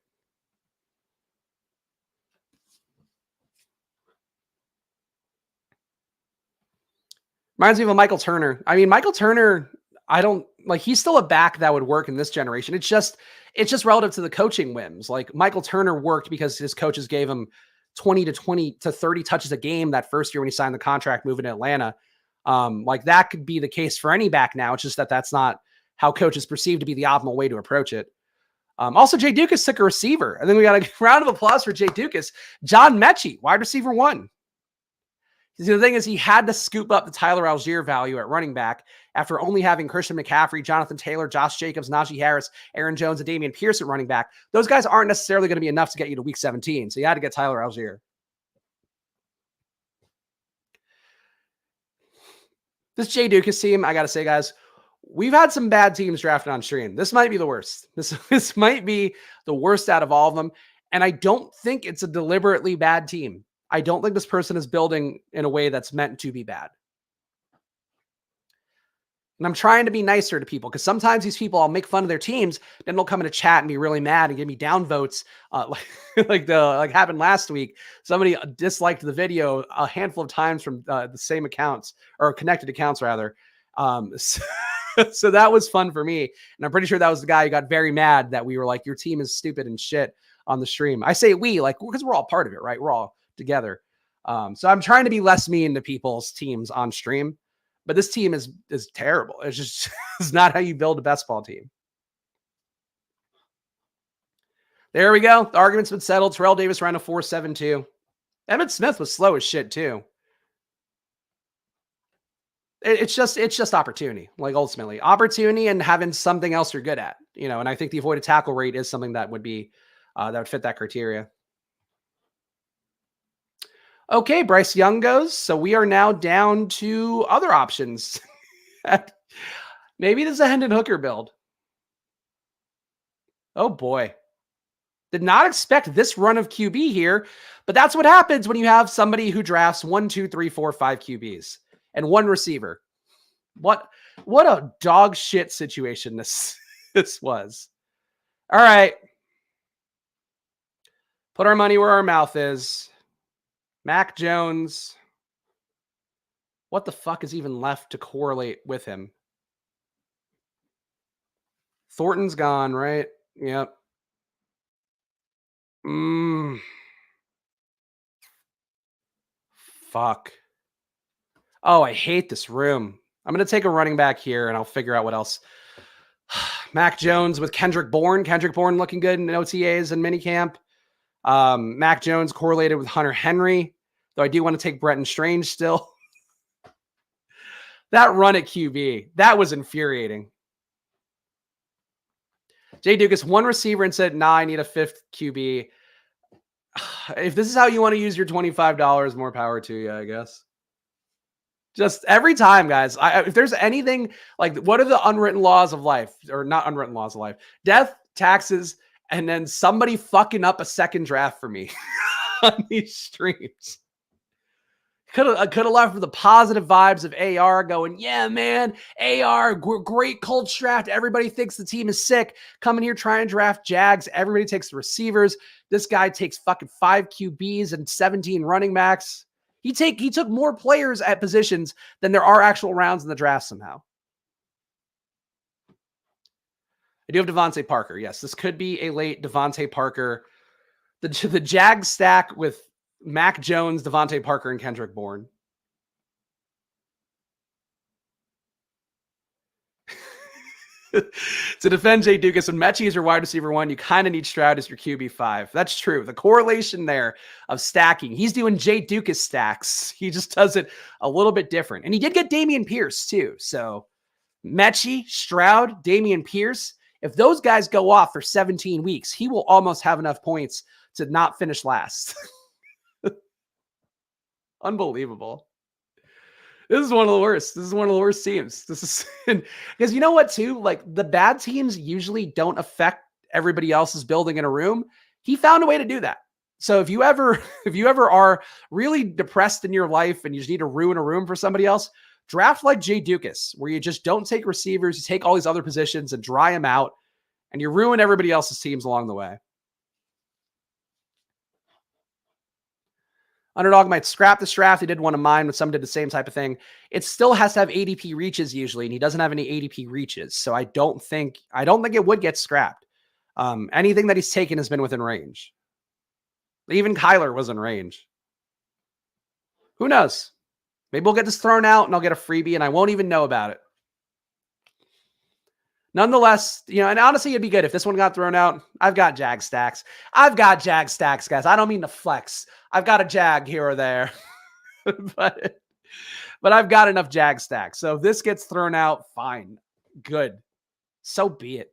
Reminds me of a Michael Turner. I mean, Michael Turner, I don't like, he's still a back that would work in this generation. It's just relative to the coaching whims. Like Michael Turner worked because his coaches gave him 20 to 30 touches a game that first year when he signed the contract moving to Atlanta. Like that could be the case for any back now. It's just that's not how coaches perceive to be the optimal way to approach it. Also, Jay Dukas took a receiver. I think we got a round of applause for Jay Dukas. John Mechie, wide receiver 1. The thing is, he had to scoop up the Tyler Algier value at running back after only having Christian McCaffrey, Jonathan Taylor, Josh Jacobs, Najee Harris, Aaron Jones, and Damian Pierce at running back. Those guys aren't necessarily going to be enough to get you to week 17. So you had to get Tyler Algier. This Jay Dukas team, I got to say, guys, we've had some bad teams drafted on stream. This might be the worst. This might be the worst out of all of them. And I don't think it's a deliberately bad team. I don't think this person is building in a way that's meant to be bad. And I'm trying to be nicer to people because sometimes these people, I'll make fun of their teams, then they'll come in a chat and be really mad and give me down votes. Like happened last week. Somebody disliked the video a handful of times from the same accounts or connected accounts rather. So that was fun for me. And I'm pretty sure that was the guy who got very mad that we were like, your team is stupid and shit on the stream. I say we, like, because we're all part of it, right? We're all together. So I'm trying to be less mean to people's teams on stream, but this team is terrible. It's just it's not how you build a best ball team. There we go. The argument's been settled. Terrell Davis ran a 4.72. Emmitt Smith was slow as shit too. It's just opportunity, like ultimately opportunity and having something else you're good at, and I think the avoided tackle rate is something that would be, that would fit that criteria. Okay, Bryce Young goes. So we are now down to other options. Maybe this is a Hendon Hooker build. Oh boy. Did not expect this run of QB here, but that's what happens when you have somebody who drafts 1, 2, 3, 4, 5 QBs and 1 receiver. What a dog shit situation this was. All right. Put our money where our mouth is. Mac Jones. What the fuck is even left to correlate with him? Thornton's gone, right? Yep. Fuck. Oh, I hate this room. I'm going to take a running back here and I'll figure out what else. Mac Jones with Kendrick Bourne. Kendrick Bourne looking good in OTAs and minicamp. Mac Jones correlated with Hunter Henry, though I do want to take Bretton Strange still. That run at QB, that was infuriating. Jay Dukas, 1 receiver and said, nah, I need a 5th QB. If this is how you want to use your $25, more power to you, I guess. Just every time, guys, if there's anything, like, what are the unwritten laws of life? Or not unwritten laws of life. Death, taxes, and then somebody fucking up a second draft for me on these streams. Could have left with the positive vibes of AR going, yeah, man, AR, great Colts draft. Everybody thinks the team is sick. Coming here trying to draft Jags. Everybody takes the receivers. This guy takes fucking 5 QBs and 17 running backs. He took more players at positions than there are actual rounds in the draft somehow. I do have Devontae Parker. Yes, this could be a late Devontae Parker. The Jags stack with Mac Jones, Devontae Parker, and Kendrick Bourne. To defend Jay Dukas, when Mechie is your wide receiver 1, you kind of need Stroud as your QB5. That's true. The correlation there of stacking, he's doing Jay Dukas stacks. He just does it a little bit different. And he did get Dameon Pierce too. So Mechie, Stroud, Dameon Pierce, if those guys go off for 17 weeks, he will almost have enough points to not finish last. Unbelievable. This is one of the worst. This is one of the worst teams. This is because you know what, too? Like the bad teams usually don't affect everybody else's building in a room. He found a way to do that. So if you ever are really depressed in your life and you just need to ruin a room for somebody else, draft like Jay Dukas, where you just don't take receivers, you take all these other positions and dry them out, and you ruin everybody else's teams along the way. Underdog might scrap this draft. He did one of mine, but some did the same type of thing. It still has to have ADP reaches usually, and he doesn't have any ADP reaches. So I don't think it would get scrapped. Anything that he's taken has been within range. Even Kyler was in range. Who knows? Maybe we'll get this thrown out and I'll get a freebie and I won't even know about it. Nonetheless, and honestly, it'd be good if this one got thrown out. I've got Jag stacks. I've got Jag stacks, guys. I don't mean to flex. I've got a Jag here or there, but I've got enough Jag stacks. So if this gets thrown out, fine, good. So be it.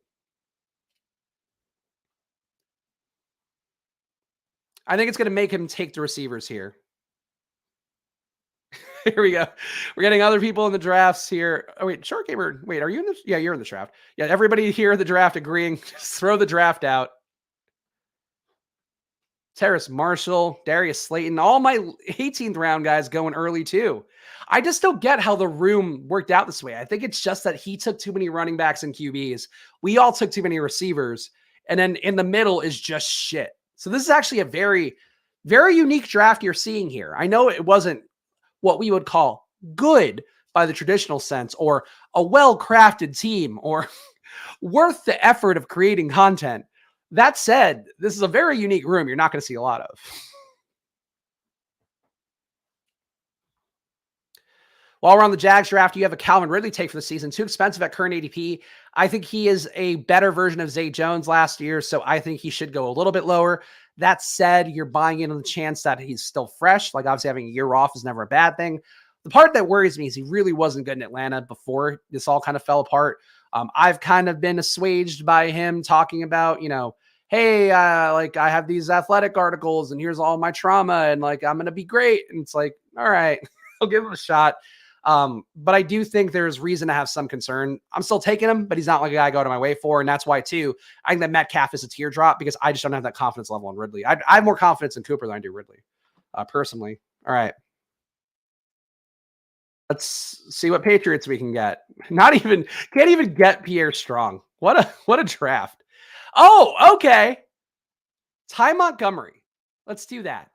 I think it's going to make him take the receivers here. Here we go. We're getting other people in the drafts here. Oh, wait, Short Gamer. Wait, are you in the? Yeah, you're in the draft. Yeah, everybody here in the draft agreeing. Just throw the draft out. Terrace Marshall, Darius Slayton, all my 18th round guys going early too. I just don't get how the room worked out this way. I think it's just that he took too many running backs and QBs. We all took too many receivers. And then in the middle is just shit. So this is actually a very, very unique draft you're seeing here. I know it wasn't what we would call good by the traditional sense, or a well-crafted team, or worth the effort of creating content. That said, this is a very unique room you're not going to see a lot of. While we're on the Jags draft, you have a Calvin Ridley take for the season. Too expensive at current ADP. I think he is a better version of Zay Jones last year, so I think he should go a little bit lower. That said, you're buying into the chance that he's still fresh. Like, obviously, having a year off is never a bad thing. The part that worries me is he really wasn't good in Atlanta before this all kind of fell apart. I've kind of been assuaged by him talking about, hey, like I have these athletic articles and here's all my trauma and like I'm going to be great. And it's like, all right, I'll give him a shot. But I do think there's reason to have some concern. I'm still taking him, but he's not like a guy I go to my way for. And that's why, too, I think that Metcalf is a teardrop because I just don't have that confidence level in Ridley. I have more confidence in Cooper than I do Ridley, personally. All right. Let's see what Patriots we can get. Can't even get Pierre Strong. What a draft. Oh, okay. Ty Montgomery. Let's do that.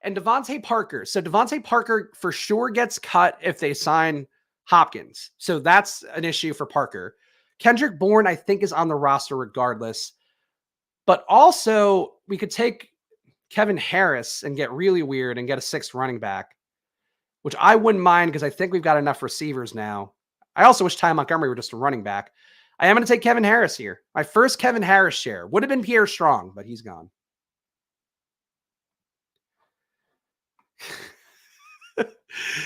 And Devontae Parker. So Devontae Parker for sure gets cut if they sign Hopkins. So that's an issue for Parker. Kendrick Bourne, I think, is on the roster regardless. But also, we could take Kevin Harris and get really weird and get a sixth running back, which I wouldn't mind because I think we've got enough receivers now. I also wish Ty Montgomery were just a running back. I am going to take Kevin Harris here. My first Kevin Harris share would have been Pierre Strong, but he's gone.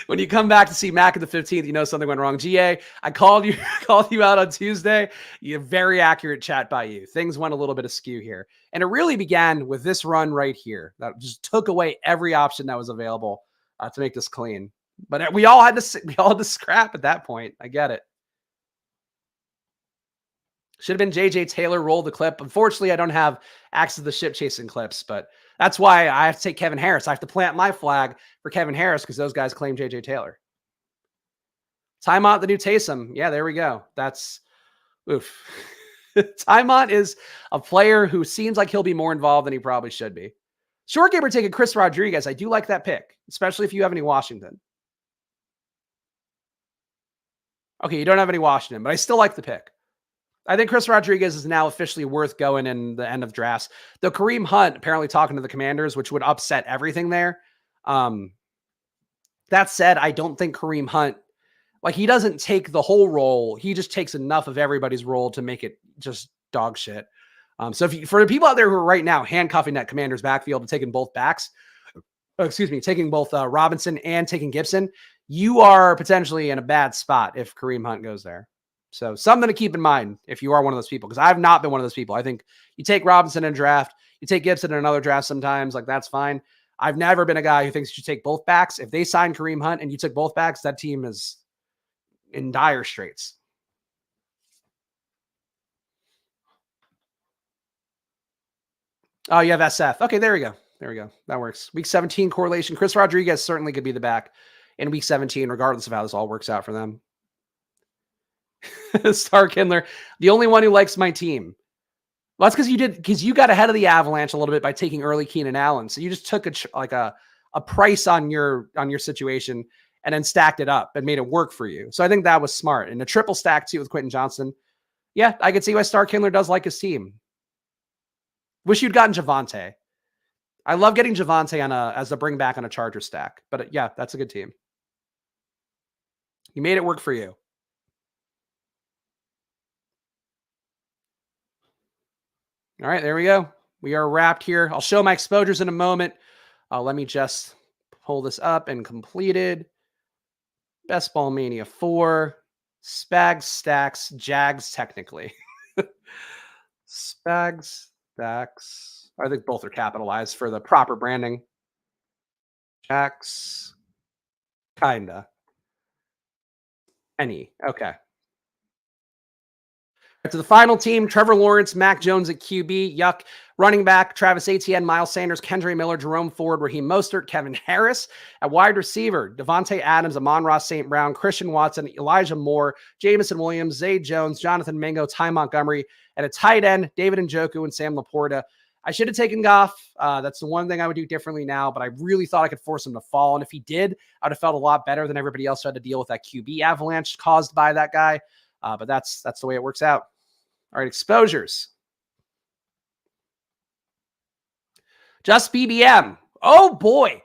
When you come back to see Mac at the 15th, you know something went wrong. GA, I called you out on Tuesday. You have very accurate chat by you. Things went a little bit askew here. And it really began with this run right here that just took away every option that was available to make this clean. But we all had to scrap at that point. I get it. Should have been JJ Taylor, roll the clip. Unfortunately, I don't have access to the ship chasing clips, but that's why I have to take Kevin Harris. I have to plant my flag for Kevin Harris because those guys claim JJ Taylor. Timeout the new Taysom. Yeah, there we go. That's oof. Timeout is a player who seems like he'll be more involved than he probably should be. Short Gamer taking Chris Rodriguez. I do like that pick, especially if you have any Washington. Okay, you don't have any Washington, but I still like the pick. I think Chris Rodriguez is now officially worth going in the end of drafts. Though Kareem Hunt apparently talking to the Commanders, which would upset everything there. That said, I don't think Kareem Hunt, Like, he doesn't take the whole role. He just takes enough of everybody's role to make it just dog shit. So for the people out there who are right now handcuffing that Commander's backfield and taking both backs, taking both Robinson and taking Gibson, you are potentially in a bad spot if Kareem Hunt goes there. So something to keep in mind if you are one of those people, because I've not been one of those people. I think you take Robinson in a draft, you take Gibson in another draft sometimes, like that's fine. I've never been a guy who thinks you should take both backs. If they sign Kareem Hunt and you took both backs, that team is in dire straits. Oh, you have SF. Okay, there we go. There we go. That works. Week 17 correlation. Chris Rodriguez certainly could be the back in week 17, regardless of how this all works out for them. Star Kindler, the only one who likes my team. Well, that's because you got ahead of the Avalanche a little bit by taking early Keenan Allen. So you just took a price on your situation and then stacked it up and made it work for you. So I think that was smart. And a triple stack too with Quentin Johnson. Yeah, I could see why Star Kindler does like his team. Wish you'd gotten Javonte. I love getting Javonte as a bring back on a Charger stack. But yeah, that's a good team. You made it work for you. All right, there we go. We are wrapped here. I'll show my exposures in a moment. Let me just pull this up and completed. Best Ball Mania 4. SPAGS STACKS Jags technically. SPAGS STACKS. I think both are capitalized for the proper branding. Jags. Kinda. Any. Okay. To the final team, Trevor Lawrence, Mac Jones at QB, yuck. Running back, Travis Etienne, Miles Sanders, Kendre Miller, Jerome Ford, Raheem Mostert, Kevin Harris. At wide receiver, Devontae Adams, Amon-Ra St. Brown, Christian Watson, Elijah Moore, Jamison Williams, Zay Jones, Jonathan Mingo, Ty Montgomery. And a tight end, David Njoku and Sam Laporta. I should have taken Goff. That's the one thing I would do differently now, but I really thought I could force him to fall. And if he did, I would have felt a lot better than everybody else who had to deal with that QB avalanche caused by that guy. But that's the way it works out. All right, exposures. Just BBM. Oh, boy.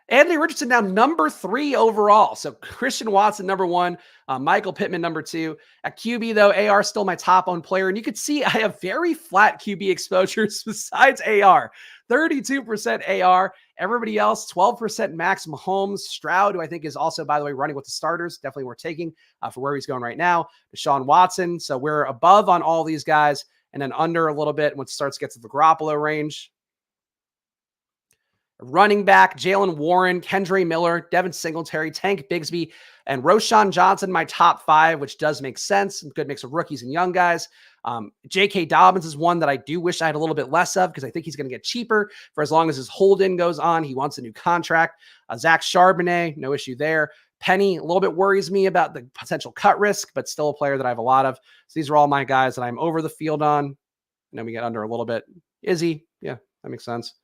Anthony Richardson now number 3 overall. So Christian Watson, number 1. Michael Pittman, number 2. At QB, though, AR still my top owned player. And you can see I have very flat QB exposures besides AR. 32% AR. Everybody else, 12% Max Mahomes. Stroud, who I think is also, by the way, running with the starters. Definitely worth taking for where he's going right now. Deshaun Watson. So we're above on all these guys and then under a little bit once it starts to get to the Garoppolo range. Running back, Jalen Warren, Kendre Miller, Devin Singletary, Tank Bigsby, and Roshan Johnson, my top 5, which does make sense. Good mix of rookies and young guys. J.K. Dobbins is one that I do wish I had a little bit less of because I think he's going to get cheaper for as long as his hold-in goes on. He wants a new contract. Zach Charbonnet, no issue there. Penny, a little bit worries me about the potential cut risk, but still a player that I have a lot of. So these are all my guys that I'm over the field on. And then we get under a little bit. Izzy, yeah, that makes sense.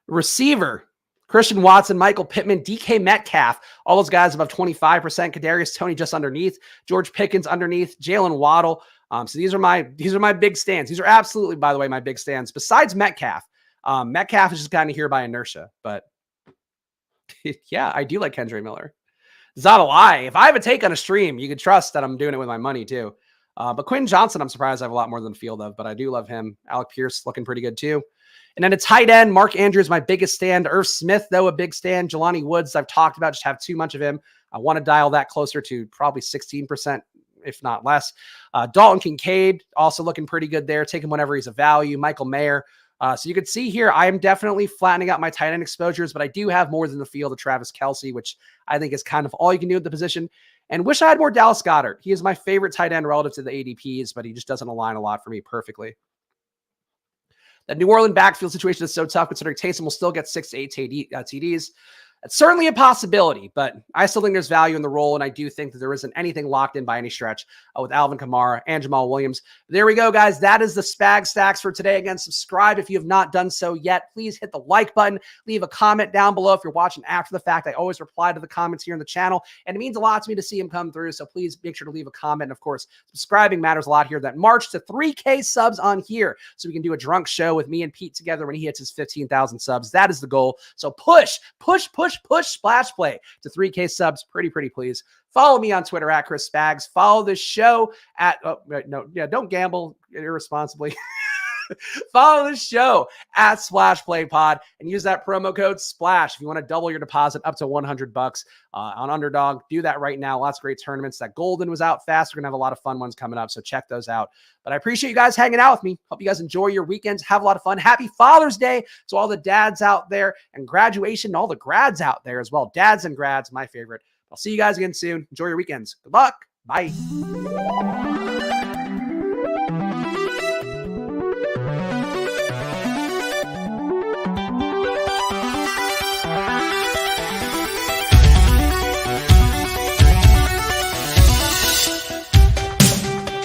Receiver, Christian Watson, Michael Pittman, DK Metcalf, all those guys above 25%. Kadarius Toney just underneath. George Pickens underneath. Jalen Waddle. So these are my big stands. These are absolutely, by the way, my big stands. Besides Metcalf, Metcalf is just kind of here by inertia. But yeah, I do like Kendre Miller. It's not a lie. If I have a take on a stream, you can trust that I'm doing it with my money too. But Quentin Johnson, I'm surprised I have a lot more than the field of, but I do love him. Alec Pierce looking pretty good too. And then a tight end, Mark Andrews, my biggest stand. Irv Smith, though, a big stand. Jelani Woods, I've talked about, just have too much of him. I want to dial that closer to probably 16%, if not less. Dalton Kincaid, also looking pretty good there. Take him whenever he's a value. Michael Mayer. So you can see here, I am definitely flattening out my tight end exposures, but I do have more than the field of Travis Kelce, which I think is kind of all you can do at the position. And wish I had more Dallas Goedert. He is my favorite tight end relative to the ADPs, but he just doesn't align a lot for me perfectly. The New Orleans backfield situation is so tough considering Taysom will still get 6 to 8 TDs. It's certainly a possibility, but I still think there's value in the role, and I do think that there isn't anything locked in by any stretch with Alvin Kamara and Jamal Williams. There we go, guys. That is the SPAG Stacks for today. Again, subscribe if you have not done so yet. Please hit the like button. Leave a comment down below if you're watching after the fact. I always reply to the comments here in the channel, and it means a lot to me to see them come through, so please make sure to leave a comment. And, of course, subscribing matters a lot here. That march to 3K subs on here so we can do a drunk show with me and Pete together when he hits his 15,000 subs. That is the goal. So push, push, push. push Splash Play to 3K subs. Pretty please. Follow me on Twitter at Chris Spags. Follow the show at, don't gamble irresponsibly. Follow the show at Splash Play Pod and use that promo code SPLASH if you want to double your deposit up to $100 on Underdog. Do that right now. Lots of great tournaments. That Golden was out fast. We're going to have a lot of fun ones coming up, so check those out. But I appreciate you guys hanging out with me. Hope you guys enjoy your weekends. Have a lot of fun. Happy Father's Day to all the dads out there, and graduation to all the grads out there as well. Dads and grads, my favorite. I'll see you guys again soon. Enjoy your weekends. Good luck. Bye.